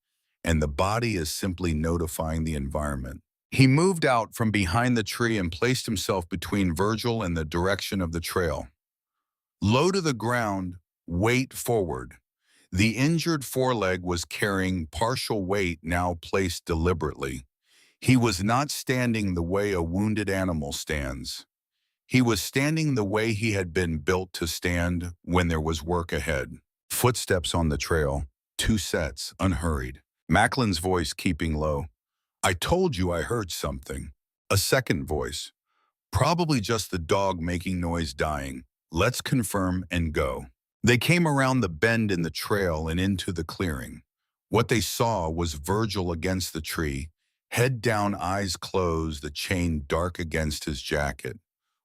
and the body is simply notifying the environment. He moved out from behind the tree and placed himself between Virgil and the direction of the trail. Low to the ground, weight forward. The injured foreleg was carrying partial weight now placed deliberately. He was not standing the way a wounded animal stands. He was standing the way he had been built to stand when there was work ahead. Footsteps on the trail, 2 sets, unhurried. Macklin's voice keeping low. I told you I heard something. A second voice. Probably just the dog making noise dying. Let's confirm and go. They came around the bend in the trail and into the clearing. What they saw was Virgil against the tree, head down, eyes closed, the chain dark against his jacket.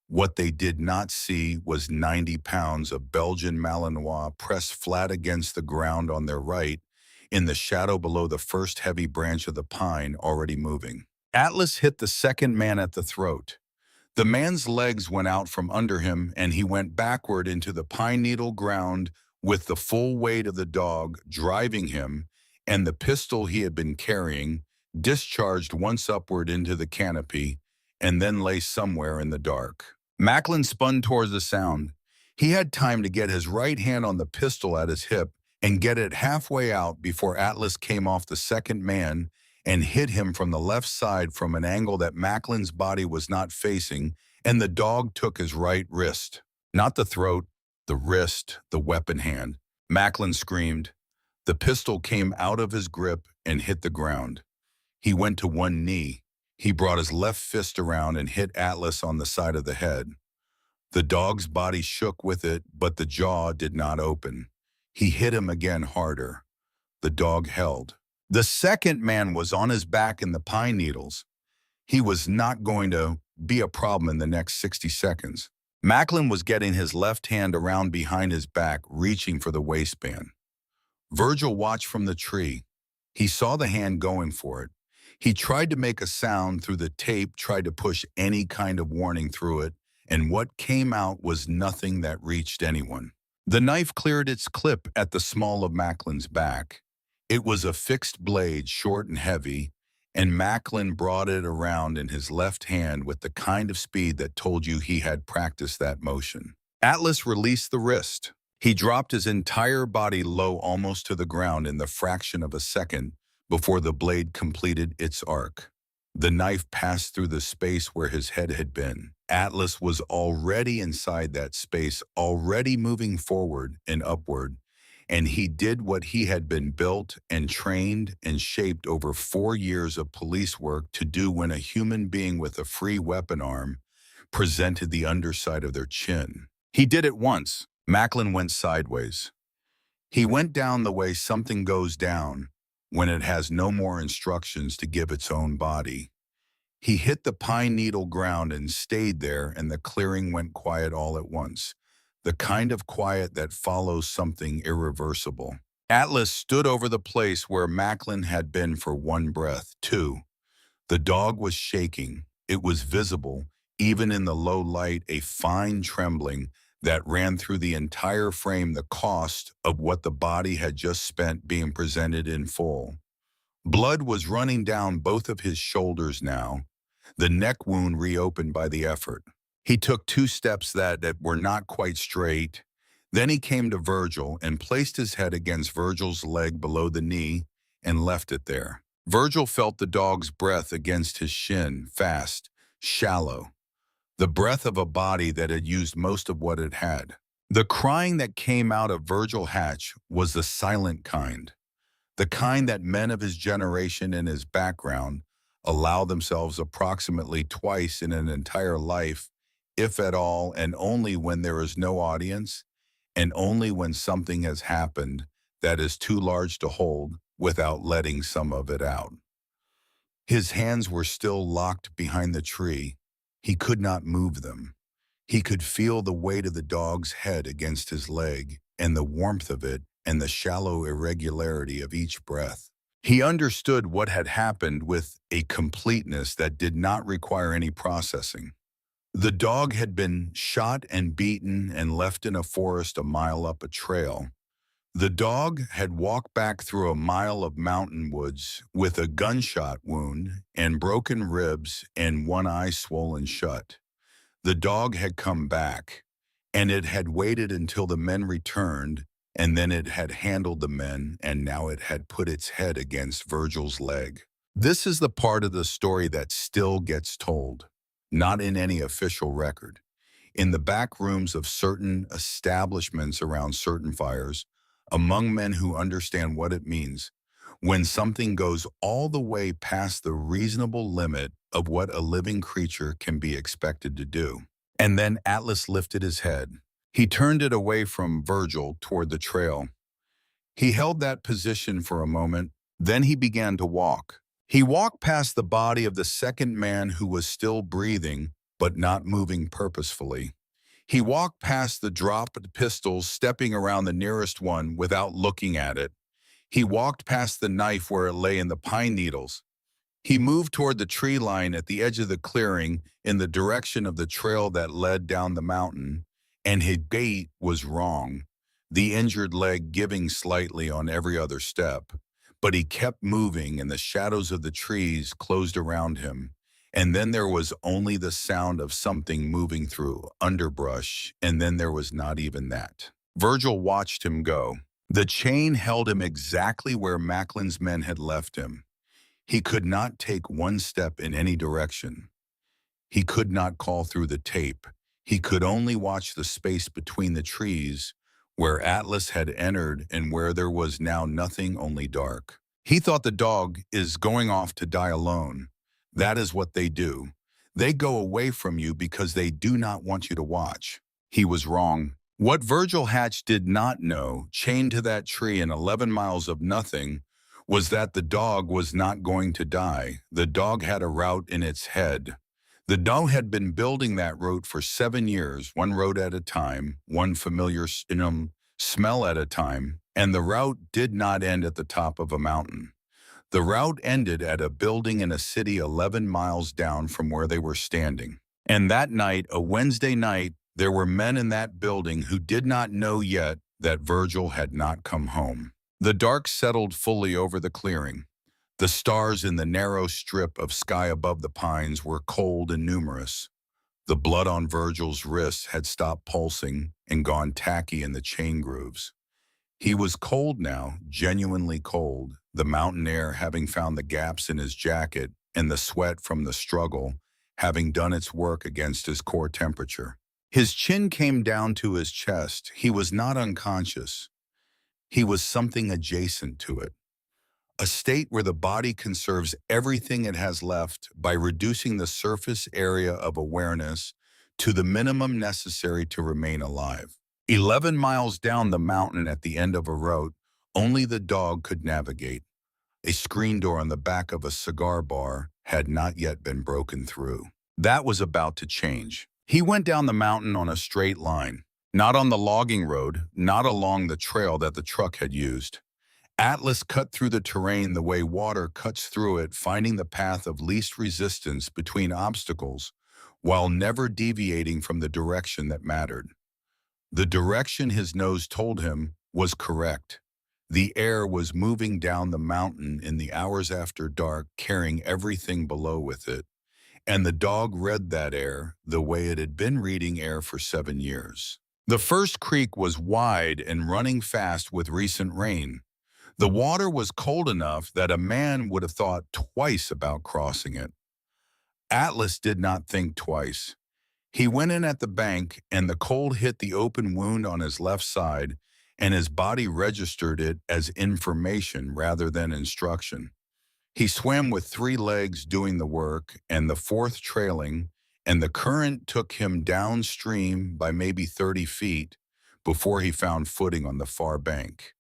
What they did not see was 90 pounds of Belgian Malinois pressed flat against the ground on their right, in the shadow below the first heavy branch of the pine already moving. Atlas hit the second man at the throat. The man's legs went out from under him, and he went backward into the pine needle ground with the full weight of the dog driving him, and the pistol he had been carrying discharged once upward into the canopy, and then lay somewhere in the dark. Macklin spun towards the sound. He had time to get his right hand on the pistol at his hip and get it halfway out before Atlas came off the second man and hit him from the left side from an angle that Macklin's body was not facing, and the dog took his right wrist. Not the throat, the wrist, the weapon hand. Macklin screamed. The pistol came out of his grip and hit the ground. He went to one knee. He brought his left fist around and hit Atlas on the side of the head. The dog's body shook with it, but the jaw did not open. He hit him again harder. The dog held. The second man was on his back in the pine needles. He was not going to be a problem in the next 60 seconds. Macklin was getting his left hand around behind his back, reaching for the waistband. Virgil watched from the tree. He saw the hand going for it. He tried to make a sound through the tape, tried to push any kind of warning through it, and what came out was nothing that reached anyone. The knife cleared its clip at the small of Macklin's back. It was a fixed blade, short and heavy, and Macklin brought it around in his left hand with the kind of speed that told you he had practiced that motion. Atlas released the wrist. He dropped his entire body low almost to the ground in the fraction of a second before the blade completed its arc. The knife passed through the space where his head had been. Atlas was already inside that space, already moving forward and upward, and he did what he had been built and trained and shaped over 4 years of police work to do when a human being with a free weapon arm presented the underside of their chin. He did it once. Macklin went sideways. He went down the way something goes down when it has no more instructions to give its own body. He hit the pine needle ground and stayed there, and the clearing went quiet all at once, the kind of quiet that follows something irreversible. Atlas stood over the place where Macklin had been for one breath, two. The dog was shaking. It was visible, even in the low light, a fine trembling that ran through the entire frame, the cost of what the body had just spent being presented in full. Blood was running down both of his shoulders now, the neck wound reopened by the effort. He took 2 steps that were not quite straight. Then he came to Virgil and placed his head against Virgil's leg below the knee and left it there. Virgil felt the dog's breath against his shin, fast, shallow. The breath of a body that had used most of what it had. The crying that came out of Virgil Hatch was the silent kind, the kind that men of his generation and his background allow themselves approximately twice in an entire life, if at all, and only when there is no audience, and only when something has happened that is too large to hold without letting some of it out. His hands were still locked behind the tree. He could not move them. He could feel the weight of the dog's head against his leg, and the warmth of it, and the shallow irregularity of each breath. He understood what had happened with a completeness that did not require any processing. The dog had been shot and beaten and left in a forest a mile up a trail. The dog had walked back through a mile of mountain woods with a gunshot wound and broken ribs and one eye swollen shut. The dog had come back, and it had waited until the men returned, and then it had handled the men, and now it had put its head against Virgil's leg. This is the part of the story that still gets told, not in any official record. In the back rooms of certain establishments around certain fires, among men who understand what it means, when something goes all the way past the reasonable limit of what a living creature can be expected to do. And then Atlas lifted his head. He turned it away from Virgil toward the trail. He held that position for a moment, then he began to walk. He walked past the body of the second man who was still breathing, but not moving purposefully. He walked past the dropped pistols, stepping around the nearest one without looking at it. He walked past the knife where it lay in the pine needles. He moved toward the tree line at the edge of the clearing in the direction of the trail that led down the mountain, and his gait was wrong, the injured leg giving slightly on every other step. But he kept moving, and the shadows of the trees closed around him. And then there was only the sound of something moving through underbrush, and then there was not even that. Virgil watched him go. The chain held him exactly where Macklin's men had left him. He could not take one step in any direction. He could not call through the tape. He could only watch the space between the trees where Atlas had entered and where there was now nothing, only dark. He thought the dog is going off to die alone. That is what they do. They go away from you because they do not want you to watch. He was wrong. What Virgil Hatch did not know, chained to that tree in 11 miles of nothing, was that the dog was not going to die. The dog had a route in its head. The dog had been building that route for 7 years, one road at a time, one familiar smell at a time, and the route did not end at the top of a mountain. The route ended at a building in a city 11 miles down from where they were standing. And that night, a Wednesday night, there were men in that building who did not know yet that Virgil had not come home. The dark settled fully over the clearing. The stars in the narrow strip of sky above the pines were cold and numerous. The blood on Virgil's wrists had stopped pulsing and gone tacky in the chain grooves. He was cold now, genuinely cold, the mountain air having found the gaps in his jacket and the sweat from the struggle having done its work against his core temperature. His chin came down to his chest. He was not unconscious. He was something adjacent to it. A state where the body conserves everything it has left by reducing the surface area of awareness to the minimum necessary to remain alive. 11 miles down the mountain at the end of a road, only the dog could navigate. A screen door on the back of a cigar bar had not yet been broken through. That was about to change. He went down the mountain on a straight line, not on the logging road, not along the trail that the truck had used. Atlas cut through the terrain the way water cuts through it, finding the path of least resistance between obstacles, while never deviating from the direction that mattered. The direction his nose told him was correct. The air was moving down the mountain in the hours after dark, carrying everything below with it. And the dog read that air the way it had been reading air for 7 years. The first creek was wide and running fast with recent rain. The water was cold enough that a man would have thought twice about crossing it. Atlas did not think twice. He went in at the bank, and the cold hit the open wound on his left side, and his body registered it as information rather than instruction. He swam with 3 legs doing the work and the 4th trailing, and the current took him downstream by maybe 30 feet before he found footing on the far bank.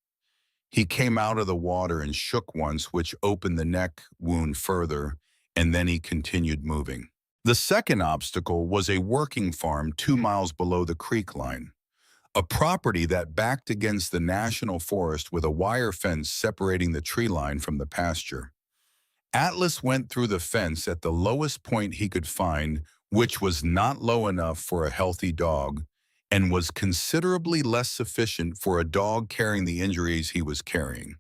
He came out of the water and shook once, which opened the neck wound further, and then he continued moving. The second obstacle was a working farm 2 miles below the creek line, a property that backed against the national forest with a wire fence separating the tree line from the pasture. Atlas went through the fence at the lowest point he could find, which was not low enough for a healthy dog, and was considerably less sufficient for a dog carrying the injuries he was carrying.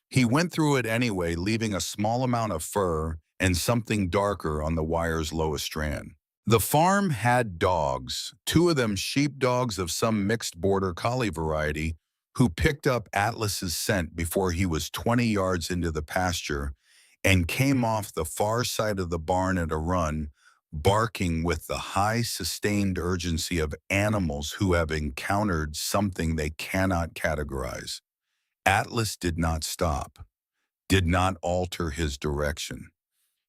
He went through it anyway, leaving a small amount of fur and something darker on the wire's lowest strand. The farm had dogs, two of them sheepdogs of some mixed border collie variety, who picked up Atlas's scent before he was 20 yards into the pasture and came off the far side of the barn at a run, barking with the high sustained urgency of animals who have encountered something they cannot categorize. Atlas did not stop, did not alter his direction.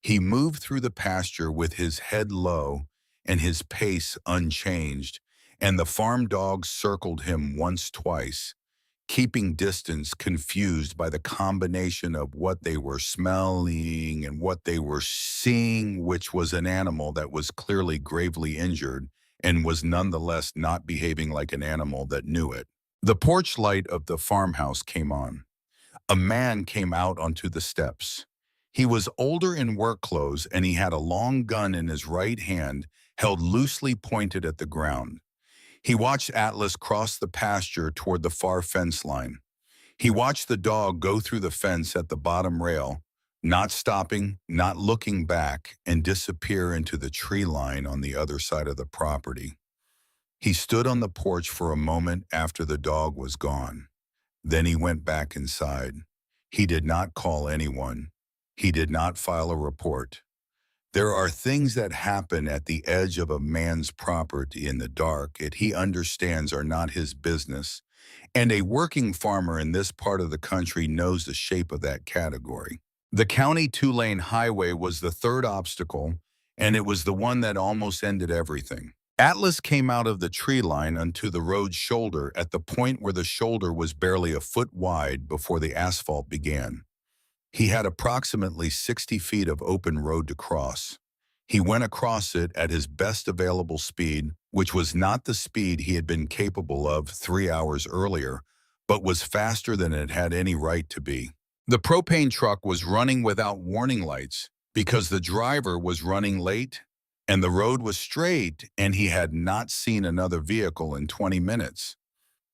He moved through the pasture with his head low and his pace unchanged, and the farm dogs circled him once, twice, keeping distance, confused by the combination of what they were smelling and what they were seeing, which was an animal that was clearly gravely injured and was nonetheless not behaving like an animal that knew it. The porch light of the farmhouse came on. A man came out onto the steps. He was older in work clothes, and he had a long gun in his right hand, held loosely pointed at the ground. He watched Atlas cross the pasture toward the far fence line. He watched the dog go through the fence at the bottom rail, not stopping, not looking back, and disappear into the tree line on the other side of the property. He stood on the porch for a moment after the dog was gone. Then he went back inside. He did not call anyone. He did not file a report. There are things that happen at the edge of a man's property in the dark that he understands are not his business, and a working farmer in this part of the country knows the shape of that category. The county two-lane highway was the third obstacle, and it was the one that almost ended everything. Atlas came out of the tree line onto the road's shoulder at the point where the shoulder was barely a foot wide before the asphalt began. He had approximately 60 feet of open road to cross. He went across it at his best available speed, which was not the speed he had been capable of 3 hours earlier, but was faster than it had any right to be. The propane truck was running without warning lights because the driver was running late, and the road was straight, and he had not seen another vehicle in 20 minutes.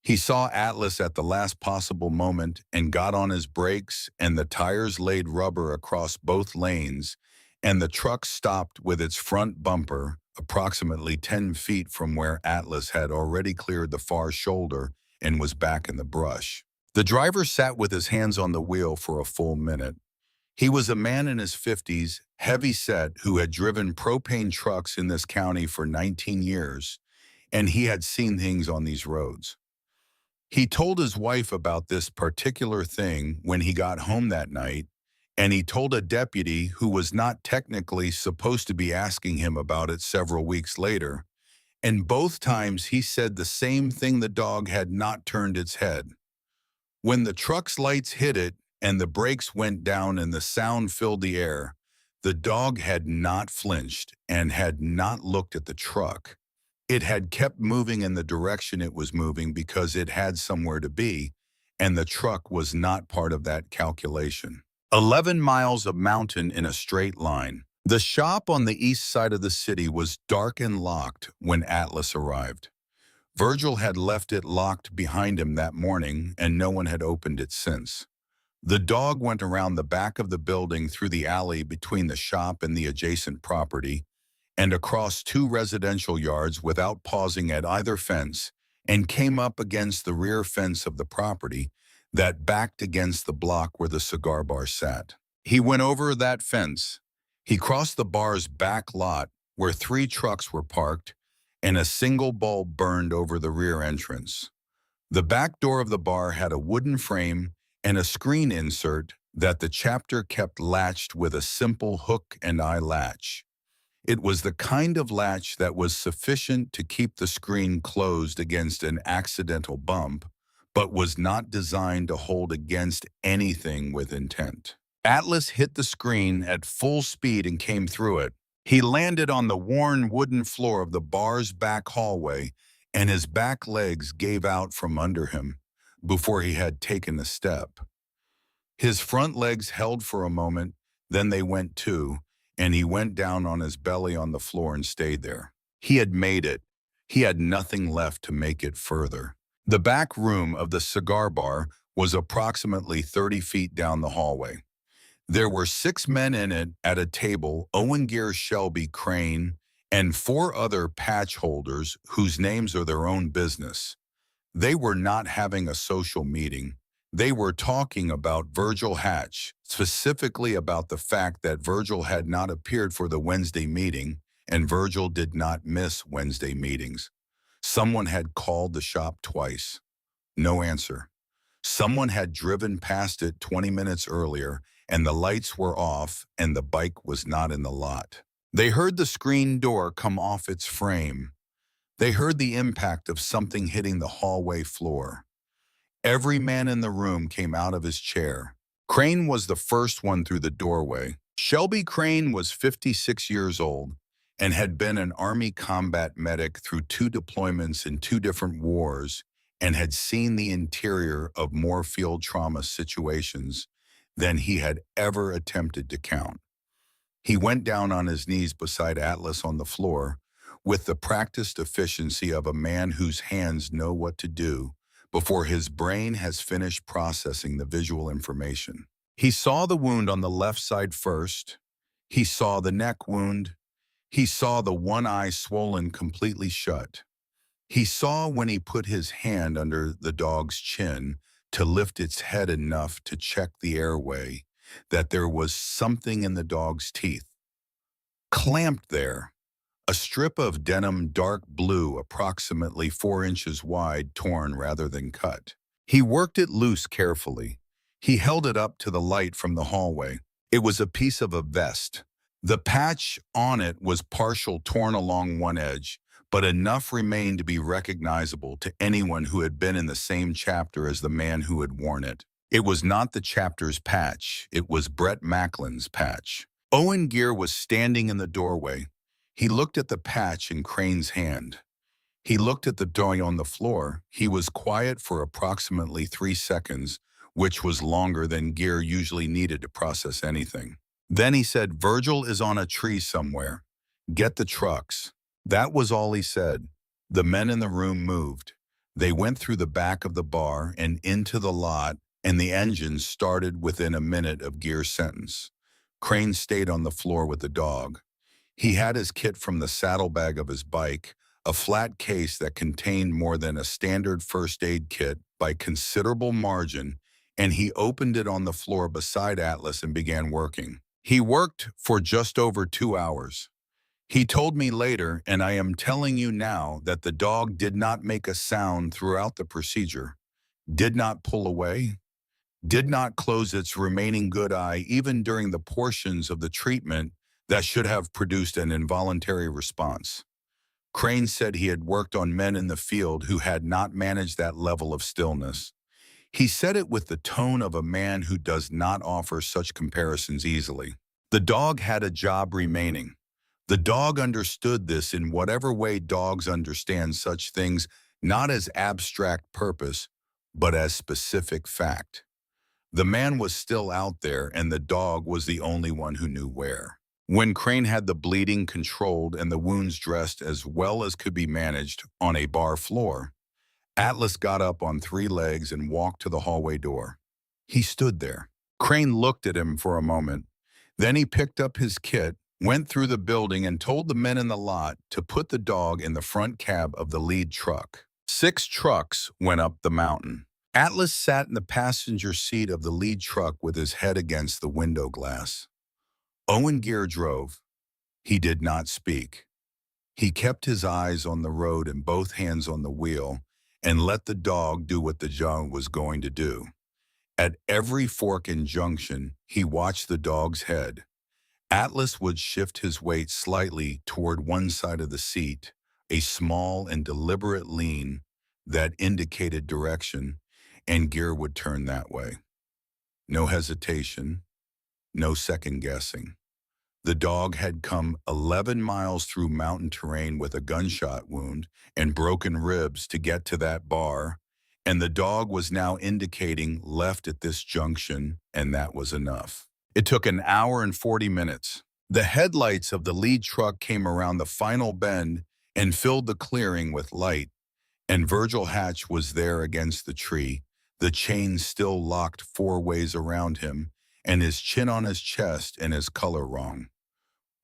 He saw Atlas at the last possible moment and got on his brakes, and the tires laid rubber across both lanes, and the truck stopped with its front bumper approximately 10 feet from where Atlas had already cleared the far shoulder and was back in the brush. The driver sat with his hands on the wheel for a full minute. He was a man in his 50s, heavy-set, who had driven propane trucks in this county for 19 years, and he had seen things on these roads. He told his wife about this particular thing when he got home that night, and he told a deputy who was not technically supposed to be asking him about it several weeks later, and both times he said the same thing: the dog had not turned its head. When the truck's lights hit it and the brakes went down and the sound filled the air, the dog had not flinched and had not looked at the truck. It had kept moving in the direction it was moving because it had somewhere to be, and the truck was not part of that calculation. 11 miles of mountain in a straight line. The shop on the east side of the city was dark and locked when Atlas arrived. Virgil had left it locked behind him that morning, and no one had opened it since. The dog went around the back of the building through the alley between the shop and the adjacent property, and across two residential yards without pausing at either fence, and came up against the rear fence of the property that backed against the block where the cigar bar sat. He went over that fence. He crossed the bar's back lot where 3 trucks were parked, and a single bulb burned over the rear entrance. The back door of the bar had a wooden frame and a screen insert that the chapter kept latched with a simple hook and eye latch. It was the kind of latch that was sufficient to keep the screen closed against an accidental bump, but was not designed to hold against anything with intent. Atlas hit the screen at full speed and came through it. He landed on the worn wooden floor of the bar's back hallway, and his back legs gave out from under him before he had taken a step. His front legs held for a moment, then they went too, and he went down on his belly on the floor and stayed there. He had made it. He had nothing left to make it further. The back room of the cigar bar was approximately 30 feet down the hallway. There were 6 men in it at a table: Owen Gear, Shelby, Crane, and 4 other patch holders whose names are their own business. They were not having a social meeting. They were talking about Virgil Hatch, specifically about the fact that Virgil had not appeared for the Wednesday meeting, and Virgil did not miss Wednesday meetings. Someone had called the shop twice. No answer. Someone had driven past it 20 minutes earlier, and the lights were off, and the bike was not in the lot. They heard the screen door come off its frame. They heard the impact of something hitting the hallway floor. Every man in the room came out of his chair. Crane was the first one through the doorway. Shelby Crane was 56 years old and had been an Army combat medic through 2 deployments in 2 different wars, and had seen the interior of more field trauma situations than he had ever attempted to count. He went down on his knees beside Atlas on the floor with the practiced efficiency of a man whose hands know what to do before his brain has finished processing the visual information. He saw the wound on the left side first. He saw the neck wound. He saw the one eye swollen completely shut. He saw when he put his hand under the dog's chin to lift its head enough to check the airway that there was something in the dog's teeth. Clamped there, a strip of denim dark blue approximately 4 inches wide, torn rather than cut. He worked it loose carefully. He held it up to the light from the hallway. It was a piece of a vest. The patch on it was partial torn along one edge, but enough remained to be recognizable to anyone who had been in the same chapter as the man who had worn it. It was not the chapter's patch. It was Brett Macklin's patch. Owen Gear was standing in the doorway. He looked at the patch in Crane's hand. He looked at the dog on the floor. He was quiet for approximately 3 seconds, which was longer than Gear usually needed to process anything. Then he said, "Virgil is on a tree somewhere. Get the trucks." That was all he said. The men in the room moved. They went through the back of the bar and into the lot, and the engine started within a minute of Gear's sentence. Crane stayed on the floor with the dog. He had his kit from the saddlebag of his bike, a flat case that contained more than a standard first aid kit by considerable margin, and he opened it on the floor beside Atlas and began working. He worked for just over 2 hours. He told me later, and I am telling you now, that the dog did not make a sound throughout the procedure, did not pull away, did not close its remaining good eye even during the portions of the treatment that should have produced an involuntary response. Crane said he had worked on men in the field who had not managed that level of stillness. He said it with the tone of a man who does not offer such comparisons easily. The dog had a job remaining. The dog understood this in whatever way dogs understand such things, not as abstract purpose, but as specific fact. The man was still out there, and the dog was the only one who knew where. When Crane had the bleeding controlled and the wounds dressed as well as could be managed on a bar floor, Atlas got up on 3 legs and walked to the hallway door. He stood there. Crane looked at him for a moment. Then he picked up his kit, went through the building, and told the men in the lot to put the dog in the front cab of the lead truck. 6 trucks went up the mountain. Atlas sat in the passenger seat of the lead truck with his head against the window glass. Owen Gear drove. He did not speak. He kept his eyes on the road and both hands on the wheel, and let the dog do what the dog was going to do. At every fork and junction, he watched the dog's head. Atlas would shift his weight slightly toward one side of the seat, a small and deliberate lean that indicated direction, and Gear would turn that way. No hesitation, no second guessing. The dog had come 11 miles through mountain terrain with a gunshot wound and broken ribs to get to that bar, and the dog was now indicating left at this junction, and that was enough. It took an hour and 40 minutes. The headlights of the lead truck came around the final bend and filled the clearing with light, and Virgil Hatch was there against the tree, the chain still locked 4 ways around him, and his chin on his chest and his color wrong.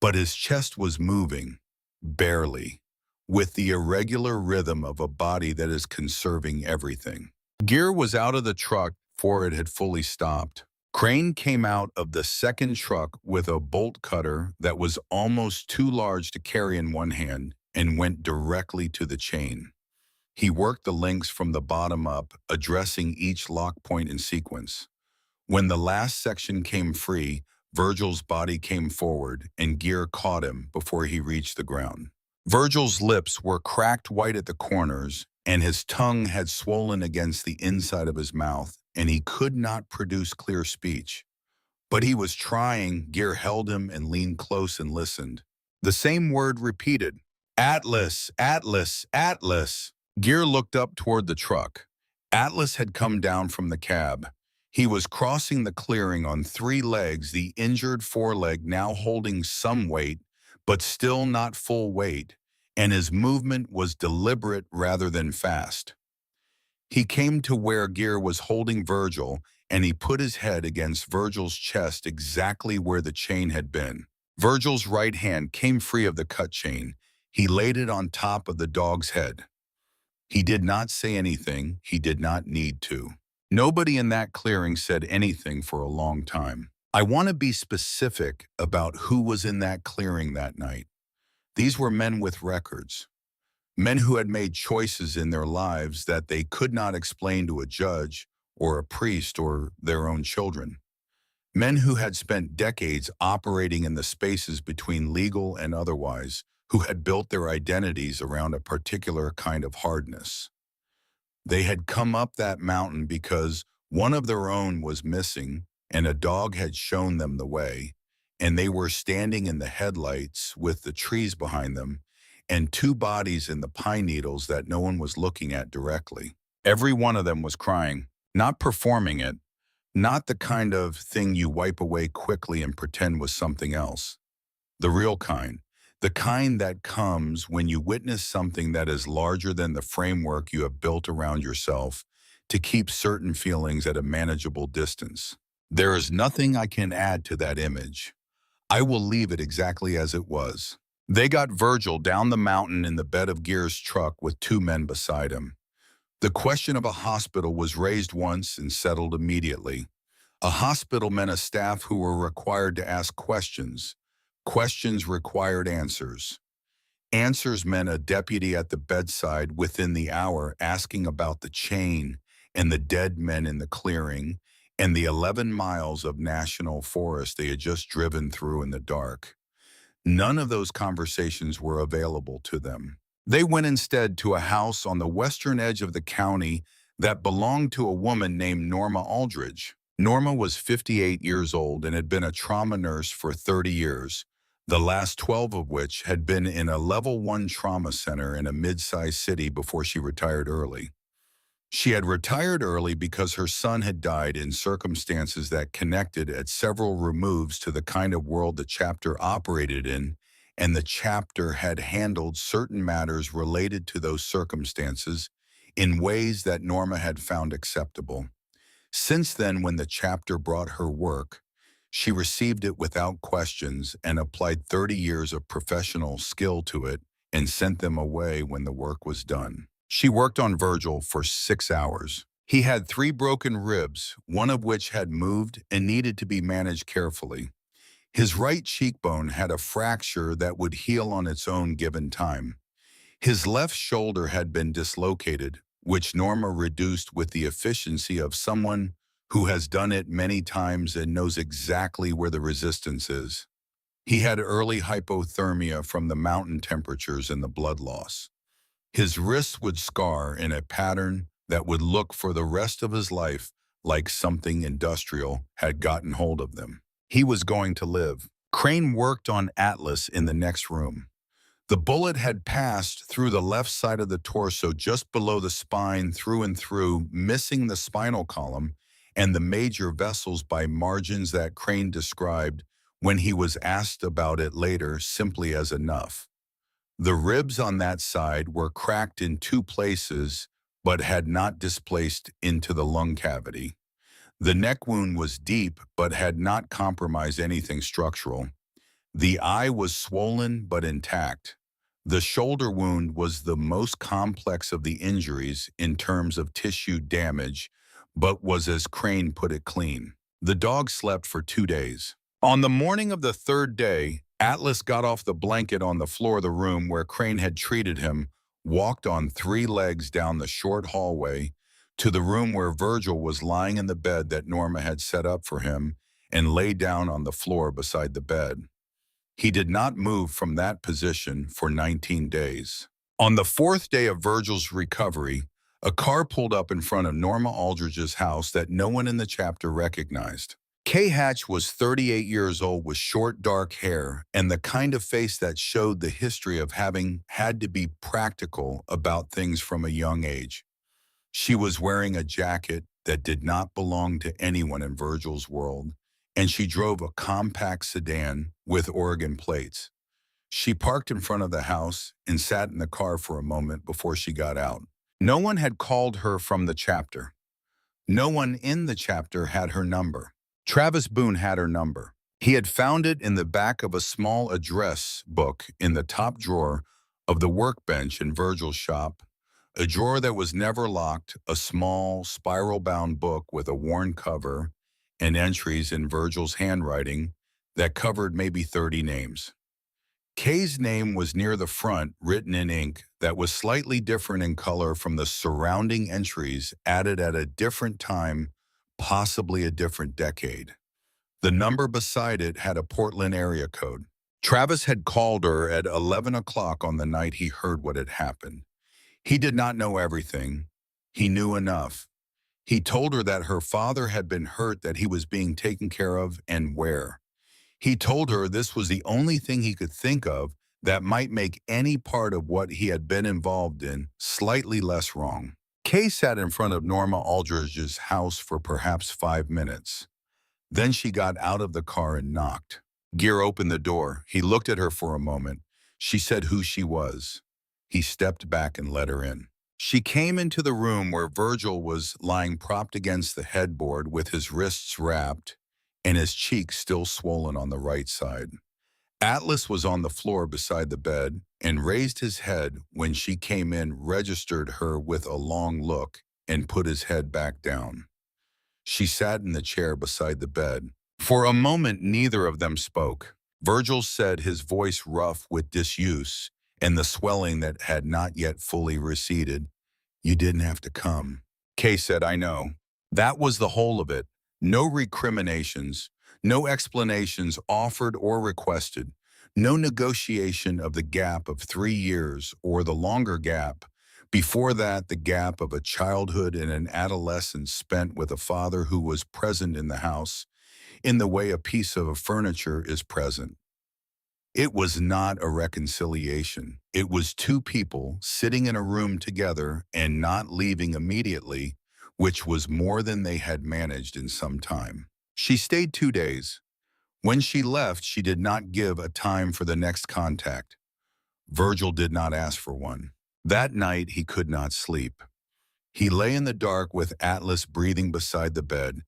But his chest was moving, barely, with the irregular rhythm of a body that is conserving everything. Gear was out of the truck before it had fully stopped. Crane came out of the second truck with a bolt cutter that was almost too large to carry in one hand and went directly to the chain. He worked the links from the bottom up, addressing each lock point in sequence. When the last section came free, Virgil's body came forward, and Gear caught him before he reached the ground. Virgil's lips were cracked white at the corners, and his tongue had swollen against the inside of his mouth, and he could not produce clear speech. But he was trying. Gear held him and leaned close and listened. The same word repeated, "Atlas, Atlas, Atlas." Gear looked up toward the truck. Atlas had come down from the cab. He was crossing the clearing on 3 legs, the injured foreleg now holding some weight, but still not full weight, and his movement was deliberate rather than fast. He came to where Gear was holding Virgil, and he put his head against Virgil's chest exactly where the chain had been. Virgil's right hand came free of the cut chain. He laid it on top of the dog's head. He did not say anything. He did not need to. Nobody in that clearing said anything for a long time. I want to be specific about who was in that clearing that night. These were men with records, men who had made choices in their lives that they could not explain to a judge or a priest or their own children. Men who had spent decades operating in the spaces between legal and otherwise, who had built their identities around a particular kind of hardness. They had come up that mountain because one of their own was missing and a dog had shown them the way, and they were standing in the headlights with the trees behind them and 2 bodies in the pine needles that no one was looking at directly. Every one of them was crying, not performing it, not the kind of thing you wipe away quickly and pretend was something else. The real kind. The kind that comes when you witness something that is larger than the framework you have built around yourself to keep certain feelings at a manageable distance. There is nothing I can add to that image. I will leave it exactly as it was. They got Virgil down the mountain in the bed of Gear's truck with 2 men beside him. The question of a hospital was raised once and settled immediately. A hospital meant a staff who were required to ask questions. Questions required answers. Answers meant a deputy at the bedside within the hour asking about the chain and the dead men in the clearing and the 11 miles of national forest they had just driven through in the dark. None of those conversations were available to them. They went instead to a house on the western edge of the county that belonged to a woman named Norma Aldridge. Norma was 58 years old and had been a trauma nurse for 30 years, the last 12 of which had been in a level 1 trauma center in a mid-sized city before she retired early. She had retired early because her son had died in circumstances that connected at several removes to the kind of world the chapter operated in, and the chapter had handled certain matters related to those circumstances in ways that Norma had found acceptable. Since then, when the chapter brought her work, she received it without questions and applied 30 years of professional skill to it and sent them away when the work was done. She worked on Virgil for 6 hours. He had 3 broken ribs, one of which had moved and needed to be managed carefully. His right cheekbone had a fracture that would heal on its own given time. His left shoulder had been dislocated, which Norma reduced with the efficiency of someone who has done it many times and knows exactly where the resistance is. He had early hypothermia from the mountain temperatures and the blood loss. His wrists would scar in a pattern that would look for the rest of his life like something industrial had gotten hold of them. He was going to live. Crane worked on Atlas in the next room. The bullet had passed through the left side of the torso just below the spine through and through, missing the spinal column and the major vessels by margins that Crane described when he was asked about it later simply as enough. The ribs on that side were cracked in two places but had not displaced into the lung cavity. The neck wound was deep but had not compromised anything structural. The eye was swollen but intact. The shoulder wound was the most complex of the injuries in terms of tissue damage, but was, as Crane put it, clean. The dog slept for 2 days. On the morning of the third day, Atlas got off the blanket on the floor of the room where Crane had treated him, walked on 3 legs down the short hallway to the room where Virgil was lying in the bed that Norma had set up for him, and lay down on the floor beside the bed. He did not move from that position for 19 days. On the 4th day of Virgil's recovery, a car pulled up in front of Norma Aldridge's house that no one in the chapter recognized. Kay Hatch was 38 years old with short dark hair and the kind of face that showed the history of having had to be practical about things from a young age. She was wearing a jacket that did not belong to anyone in Virgil's world, and she drove a compact sedan with Oregon plates. She parked in front of the house and sat in the car for a moment before she got out. No one had called her from the chapter. No one in the chapter had her number. Travis Boone had her number. He had found it in the back of a small address book in the top drawer of the workbench in Virgil's shop, a drawer that was never locked, a small, spiral-bound book with a worn cover and entries in Virgil's handwriting that covered maybe 30 names. Kay's name was near the front, written in ink that was slightly different in color from the surrounding entries added at a different time, possibly a different decade. The number beside it had a Portland area code. Travis had called her at 11 o'clock on the night he heard what had happened. He did not know everything. He knew enough. He told her that her father had been hurt, that he was being taken care of, and where. He told her this was the only thing he could think of that might make any part of what he had been involved in slightly less wrong. Kay sat in front of Norma Aldridge's house for perhaps 5 minutes. Then she got out of the car and knocked. Gear opened the door. He looked at her for a moment. She said who she was. He stepped back and let her in. She came into the room where Virgil was lying propped against the headboard with his wrists wrapped and his cheeks still swollen on the right side. Atlas was on the floor beside the bed and raised his head when she came in, registered her with a long look, and put his head back down. She sat in the chair beside the bed. For a moment, neither of them spoke. Virgil said, his voice rough with disuse and the swelling that had not yet fully receded, "You didn't have to come." Kay said, "I know." That was the whole of it. No recriminations, no explanations offered or requested, no negotiation of the gap of 3 years or the longer gap. Before that, the gap of a childhood and an adolescence spent with a father who was present in the house in the way a piece of furniture is present. It was not a reconciliation. It was 2 people sitting in a room together and not leaving immediately, which was more than they had managed in some time. She stayed 2 days. When she left, she did not give a time for the next contact. Virgil did not ask for one. That night, he could not sleep. He lay in the dark with Atlas breathing beside the bed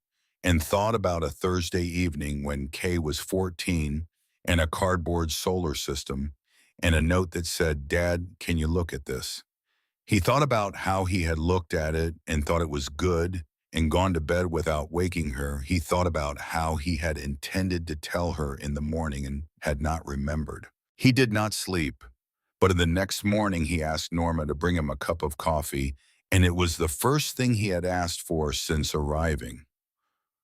and thought about a Thursday evening when Kay was 14 and a cardboard solar system and a note that said, "Dad, can you look at this?" He thought about how he had looked at it and thought it was good and gone to bed without waking her. He thought about how he had intended to tell her in the morning and had not remembered. He did not sleep, but in the next morning he asked Norma to bring him a cup of coffee, and it was the first thing he had asked for since arriving.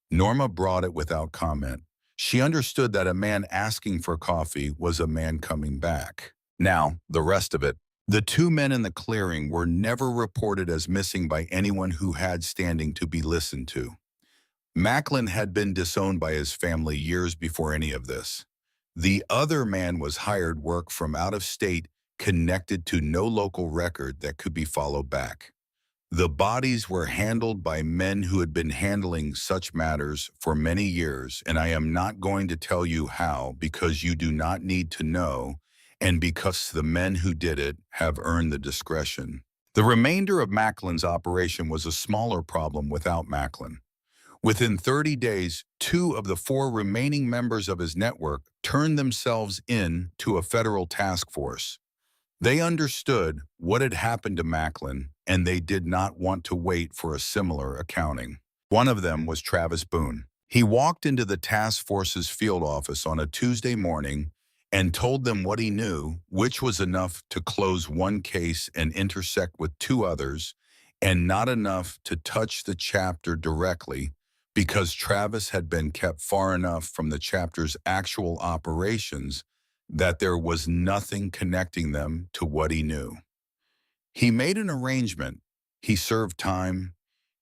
Norma brought it without comment. She understood that a man asking for coffee was a man coming back. Now, the rest of it. The 2 men in the clearing were never reported as missing by anyone who had standing to be listened to. Macklin had been disowned by his family years before any of this. The other man was hired work from out of state, connected to no local record that could be followed back. The bodies were handled by men who had been handling such matters for many years, and I am not going to tell you how because you do not need to know, and because the men who did it have earned the discretion. The remainder of Macklin's operation was a smaller problem without Macklin. Within 30 days, 2 of the 4 remaining members of his network turned themselves in to a federal task force. They understood what had happened to Macklin, and they did not want to wait for a similar accounting. One of them was Travis Boone. He walked into the task force's field office on a Tuesday morning and told them what he knew, which was enough to close one case and intersect with 2 others, and not enough to touch the chapter directly because Travis had been kept far enough from the chapter's actual operations that there was nothing connecting them to what he knew. He made an arrangement. He served time.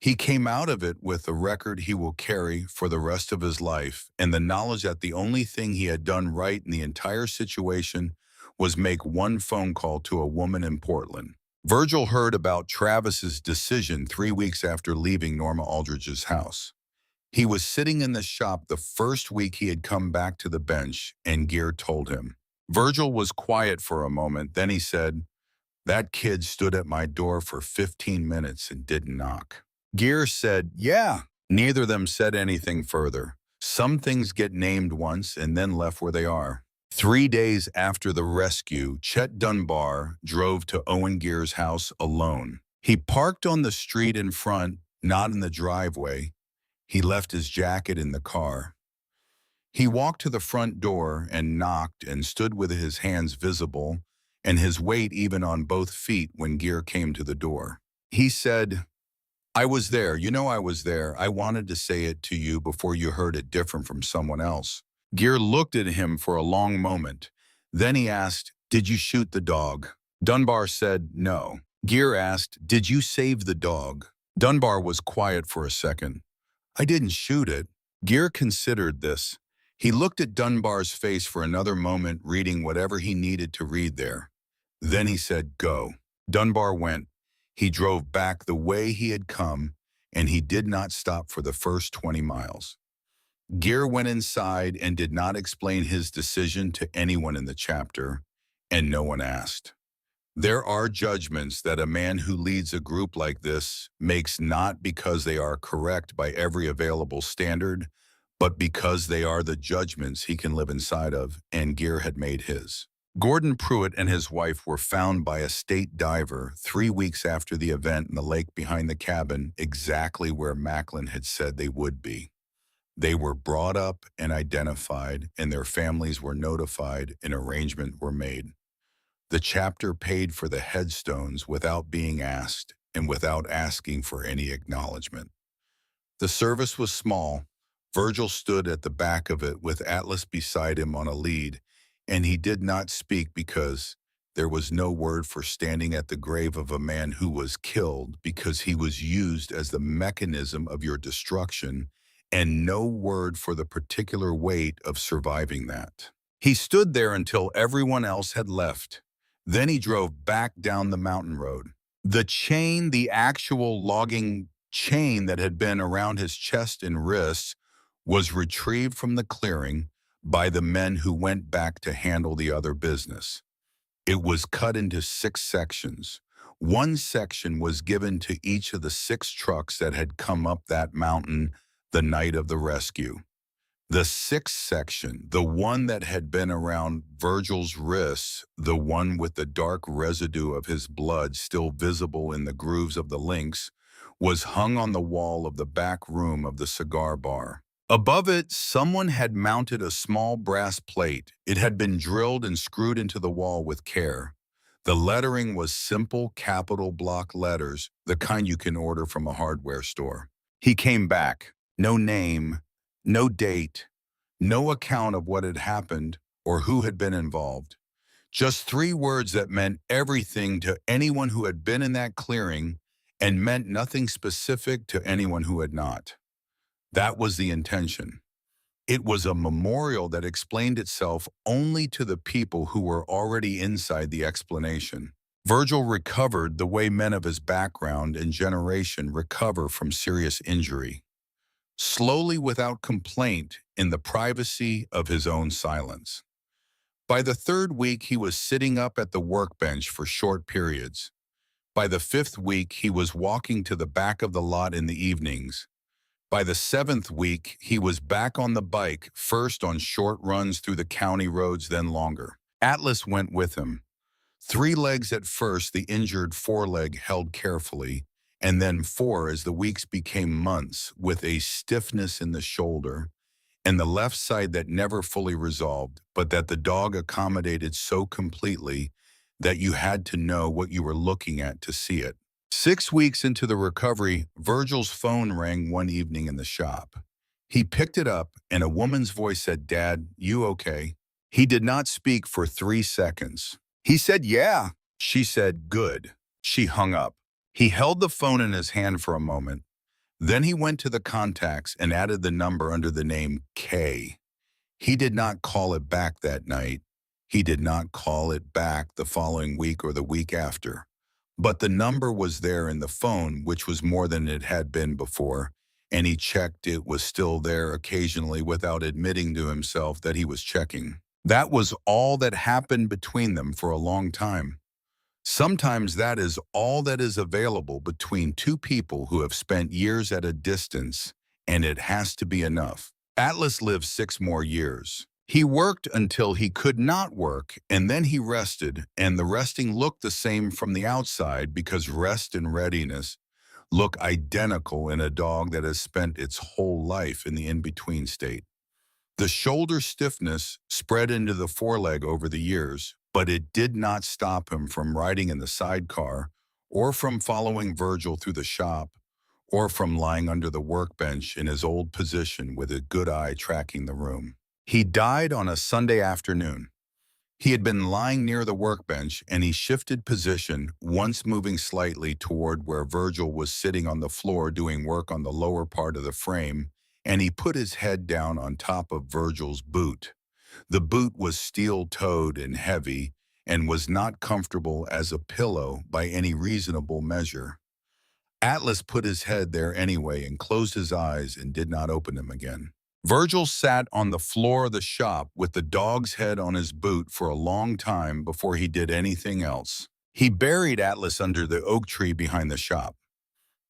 He came out of it with a record he will carry for the rest of his life and the knowledge that the only thing he had done right in the entire situation was make one phone call to a woman in Portland. Virgil heard about Travis's decision 3 weeks after leaving Norma Aldridge's house. He was sitting in the shop the first week he had come back to the bench, and Gear told him. Virgil was quiet for a moment, then he said, "That kid stood at my door for 15 minutes and didn't knock." Gear said, "Yeah." Neither of them said anything further. Some things get named once and then left where they are. 3 days after the rescue, Chet Dunbar drove to Owen Gear's house alone. He parked on the street in front, not in the driveway. He left his jacket in the car. He walked to the front door and knocked and stood with his hands visible and his weight even on both feet when Gear came to the door. He said, "I was there. You know I was there. I wanted to say it to you before you heard it different from someone else." Gear looked at him for a long moment. Then he asked, "Did you shoot the dog?" Dunbar said, "No." Gear asked, "Did you save the dog?" Dunbar was quiet for a second. "I didn't shoot it." Gear considered this. He looked at Dunbar's face for another moment, reading whatever he needed to read there. Then he said, "Go." Dunbar went. He drove back the way he had come, and he did not stop for the first 20 miles. Gear went inside and did not explain his decision to anyone in the chapter, and no one asked. There are judgments that a man who leads a group like this makes not because they are correct by every available standard, but because they are the judgments he can live inside of, and Gear had made his. Gordon Pruitt and his wife were found by a state diver 3 weeks after the event in the lake behind the cabin, exactly where Macklin had said they would be. They were brought up and identified, and their families were notified and arrangements were made. The chapter paid for the headstones without being asked and without asking for any acknowledgement. The service was small. Virgil stood at the back of it with Atlas beside him on a lead, and he did not speak because there was no word for standing at the grave of a man who was killed because he was used as the mechanism of your destruction, and no word for the particular weight of surviving that. He stood there until everyone else had left. Then he drove back down the mountain road. The chain, the actual logging chain that had been around his chest and wrists, was retrieved from the clearing by the men who went back to handle the other business. It was cut into 6 sections. One section was given to each of the 6 trucks that had come up that mountain the night of the rescue. The 6th section, the one that had been around Virgil's wrists, the one with the dark residue of his blood still visible in the grooves of the links, was hung on the wall of the back room of the cigar bar. Above it, someone had mounted a small brass plate. It had been drilled and screwed into the wall with care. The lettering was simple capital block letters, the kind you can order from a hardware store. He came back. No name, no date, no account of what had happened or who had been involved. Just 3 words that meant everything to anyone who had been in that clearing and meant nothing specific to anyone who had not. That was the intention. It was a memorial that explained itself only to the people who were already inside the explanation. Virgil recovered the way men of his background and generation recover from serious injury, slowly without complaint in the privacy of his own silence. By the third week, he was sitting up at the workbench for short periods. By the fifth week, he was walking to the back of the lot in the evenings. By the seventh week, he was back on the bike, first on short runs through the county roads, then longer. Atlas went with him. 3 legs at first, the injured foreleg held carefully, and then 4 as the weeks became months, with a stiffness in the shoulder, and the left side that never fully resolved, but that the dog accommodated so completely that you had to know what you were looking at to see it. 6 weeks into the recovery, Virgil's phone rang one evening in the shop. He picked it up, and a woman's voice said, "Dad, you okay?" He did not speak for 3 seconds. He said, "Yeah." She said, "Good." She hung up. He held the phone in his hand for a moment. Then he went to the contacts and added the number under the name K. He did not call it back that night. He did not call it back the following week or the week after. But the number was there in the phone, which was more than it had been before, and he checked it was still there occasionally without admitting to himself that he was checking. That was all that happened between them for a long time. Sometimes that is all that is available between two people who have spent years at a distance, and it has to be enough. Atlas lived 6 more years. He worked until he could not work, and then he rested, and the resting looked the same from the outside because rest and readiness look identical in a dog that has spent its whole life in the in-between state. The shoulder stiffness spread into the foreleg over the years, but it did not stop him from riding in the sidecar, or from following Virgil through the shop, or from lying under the workbench in his old position with a good eye tracking the room. He died on a Sunday afternoon. He had been lying near the workbench, and he shifted position, once moving slightly toward where Virgil was sitting on the floor doing work on the lower part of the frame, and he put his head down on top of Virgil's boot. The boot was steel-toed and heavy, and was not comfortable as a pillow by any reasonable measure. Atlas put his head there anyway and closed his eyes and did not open them again. Virgil sat on the floor of the shop with the dog's head on his boot for a long time before he did anything else. He buried Atlas under the oak tree behind the shop.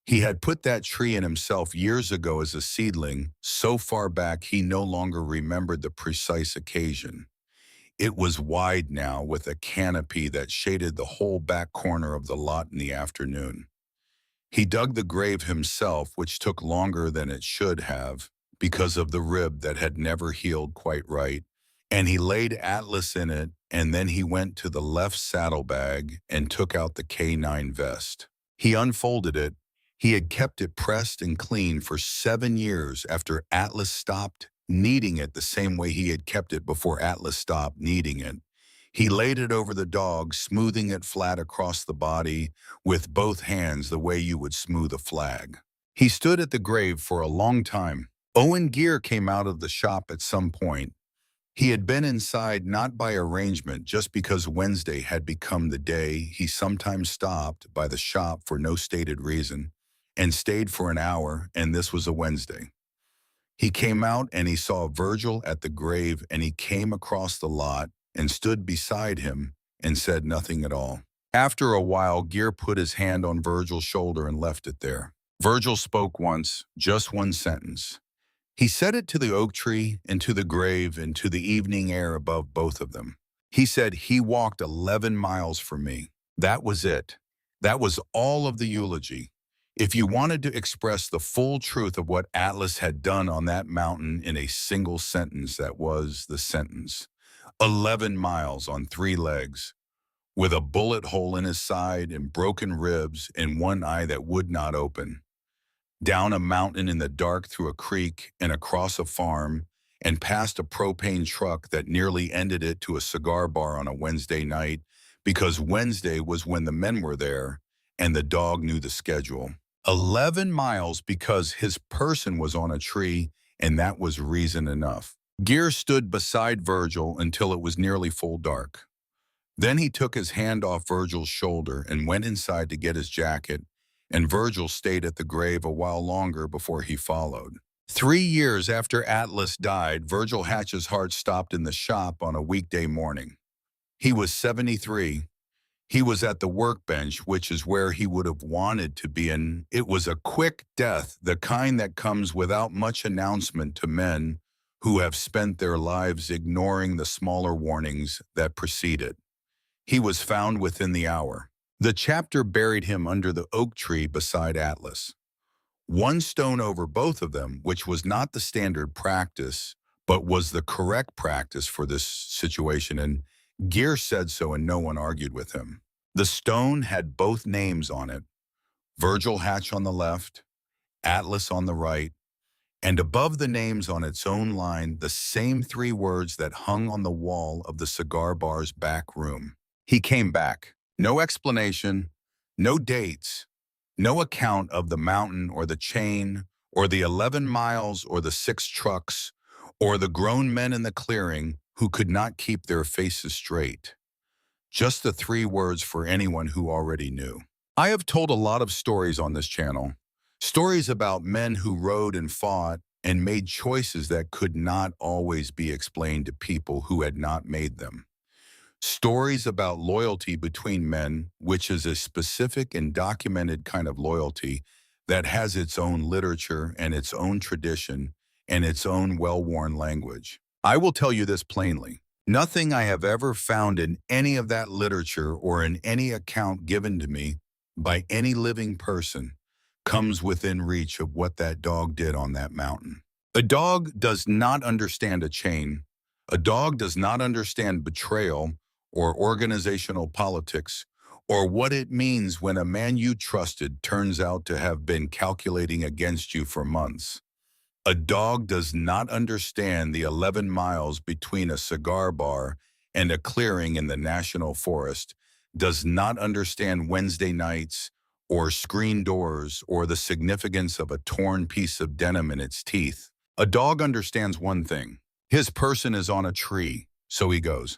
He had put that tree in himself years ago as a seedling, so far back he no longer remembered the precise occasion. It was wide now, with a canopy that shaded the whole back corner of the lot in the afternoon. He dug the grave himself, which took longer than it should have, because of the rib that had never healed quite right, and he laid Atlas in it, and then he went to the left saddlebag and took out the K9 vest. He unfolded it. He had kept it pressed and clean for 7 years after Atlas stopped needing it the same way he had kept it before Atlas stopped needing it. He laid it over the dog, smoothing it flat across the body with both hands the way you would smooth a flag. He stood at the grave for a long time. Owen Gear came out of the shop at some point. He had been inside not by arrangement, just because Wednesday had become the day he sometimes stopped by the shop for no stated reason, and stayed for an hour, and this was a Wednesday. He came out and he saw Virgil at the grave, and he came across the lot and stood beside him and said nothing at all. After a while, Gear put his hand on Virgil's shoulder and left it there. Virgil spoke once, just one sentence. He said it to the oak tree and to the grave and to the evening air above both of them. He said, "He walked 11 miles for me." That was it. That was all of the eulogy. If you wanted to express the full truth of what Atlas had done on that mountain in a single sentence, that was the sentence. 11 miles on 3 legs, with a bullet hole in his side and broken ribs and one eye that would not open. Down a mountain in the dark, through a creek and across a farm, and past a propane truck that nearly ended it, to a cigar bar on a Wednesday night, because Wednesday was when the men were there and the dog knew the schedule. 11 miles because his person was on a tree and that was reason enough. Gear stood beside Virgil until it was nearly full dark. Then he took his hand off Virgil's shoulder and went inside to get his jacket, and Virgil stayed at the grave a while longer before he followed. 3 years after Atlas died, Virgil Hatch's heart stopped in the shop on a weekday morning. He was 73. He was at the workbench, which is where he would have wanted to be, and it was a quick death, the kind that comes without much announcement to men who have spent their lives ignoring the smaller warnings that precede it. He was found within the hour. The chapter buried him under the oak tree beside Atlas. One stone over both of them, which was not the standard practice, but was the correct practice for this situation, and Gear said so and no one argued with him. The stone had both names on it, Virgil Hatch on the left, Atlas on the right, and above the names on its own line, the same 3 words that hung on the wall of the cigar bar's back room. He came back. No explanation, no dates, no account of the mountain or the chain or the 11 miles or the 6 trucks or the grown men in the clearing who could not keep their faces straight. Just the 3 words for anyone who already knew. I have told a lot of stories on this channel. Stories about men who rode and fought and made choices that could not always be explained to people who had not made them. Stories about loyalty between men, which is a specific and documented kind of loyalty that has its own literature and its own tradition and its own well-worn language. I will tell you this plainly. Nothing I have ever found in any of that literature or in any account given to me by any living person comes within reach of what that dog did on that mountain. A dog does not understand a chain. A dog does not understand betrayal or organizational politics, or what it means when a man you trusted turns out to have been calculating against you for months. A dog does not understand the 11 miles between a cigar bar and a clearing in the national forest, does not understand Wednesday nights or screen doors or the significance of a torn piece of denim in its teeth. A dog understands one thing. His person is on a tree, so he goes.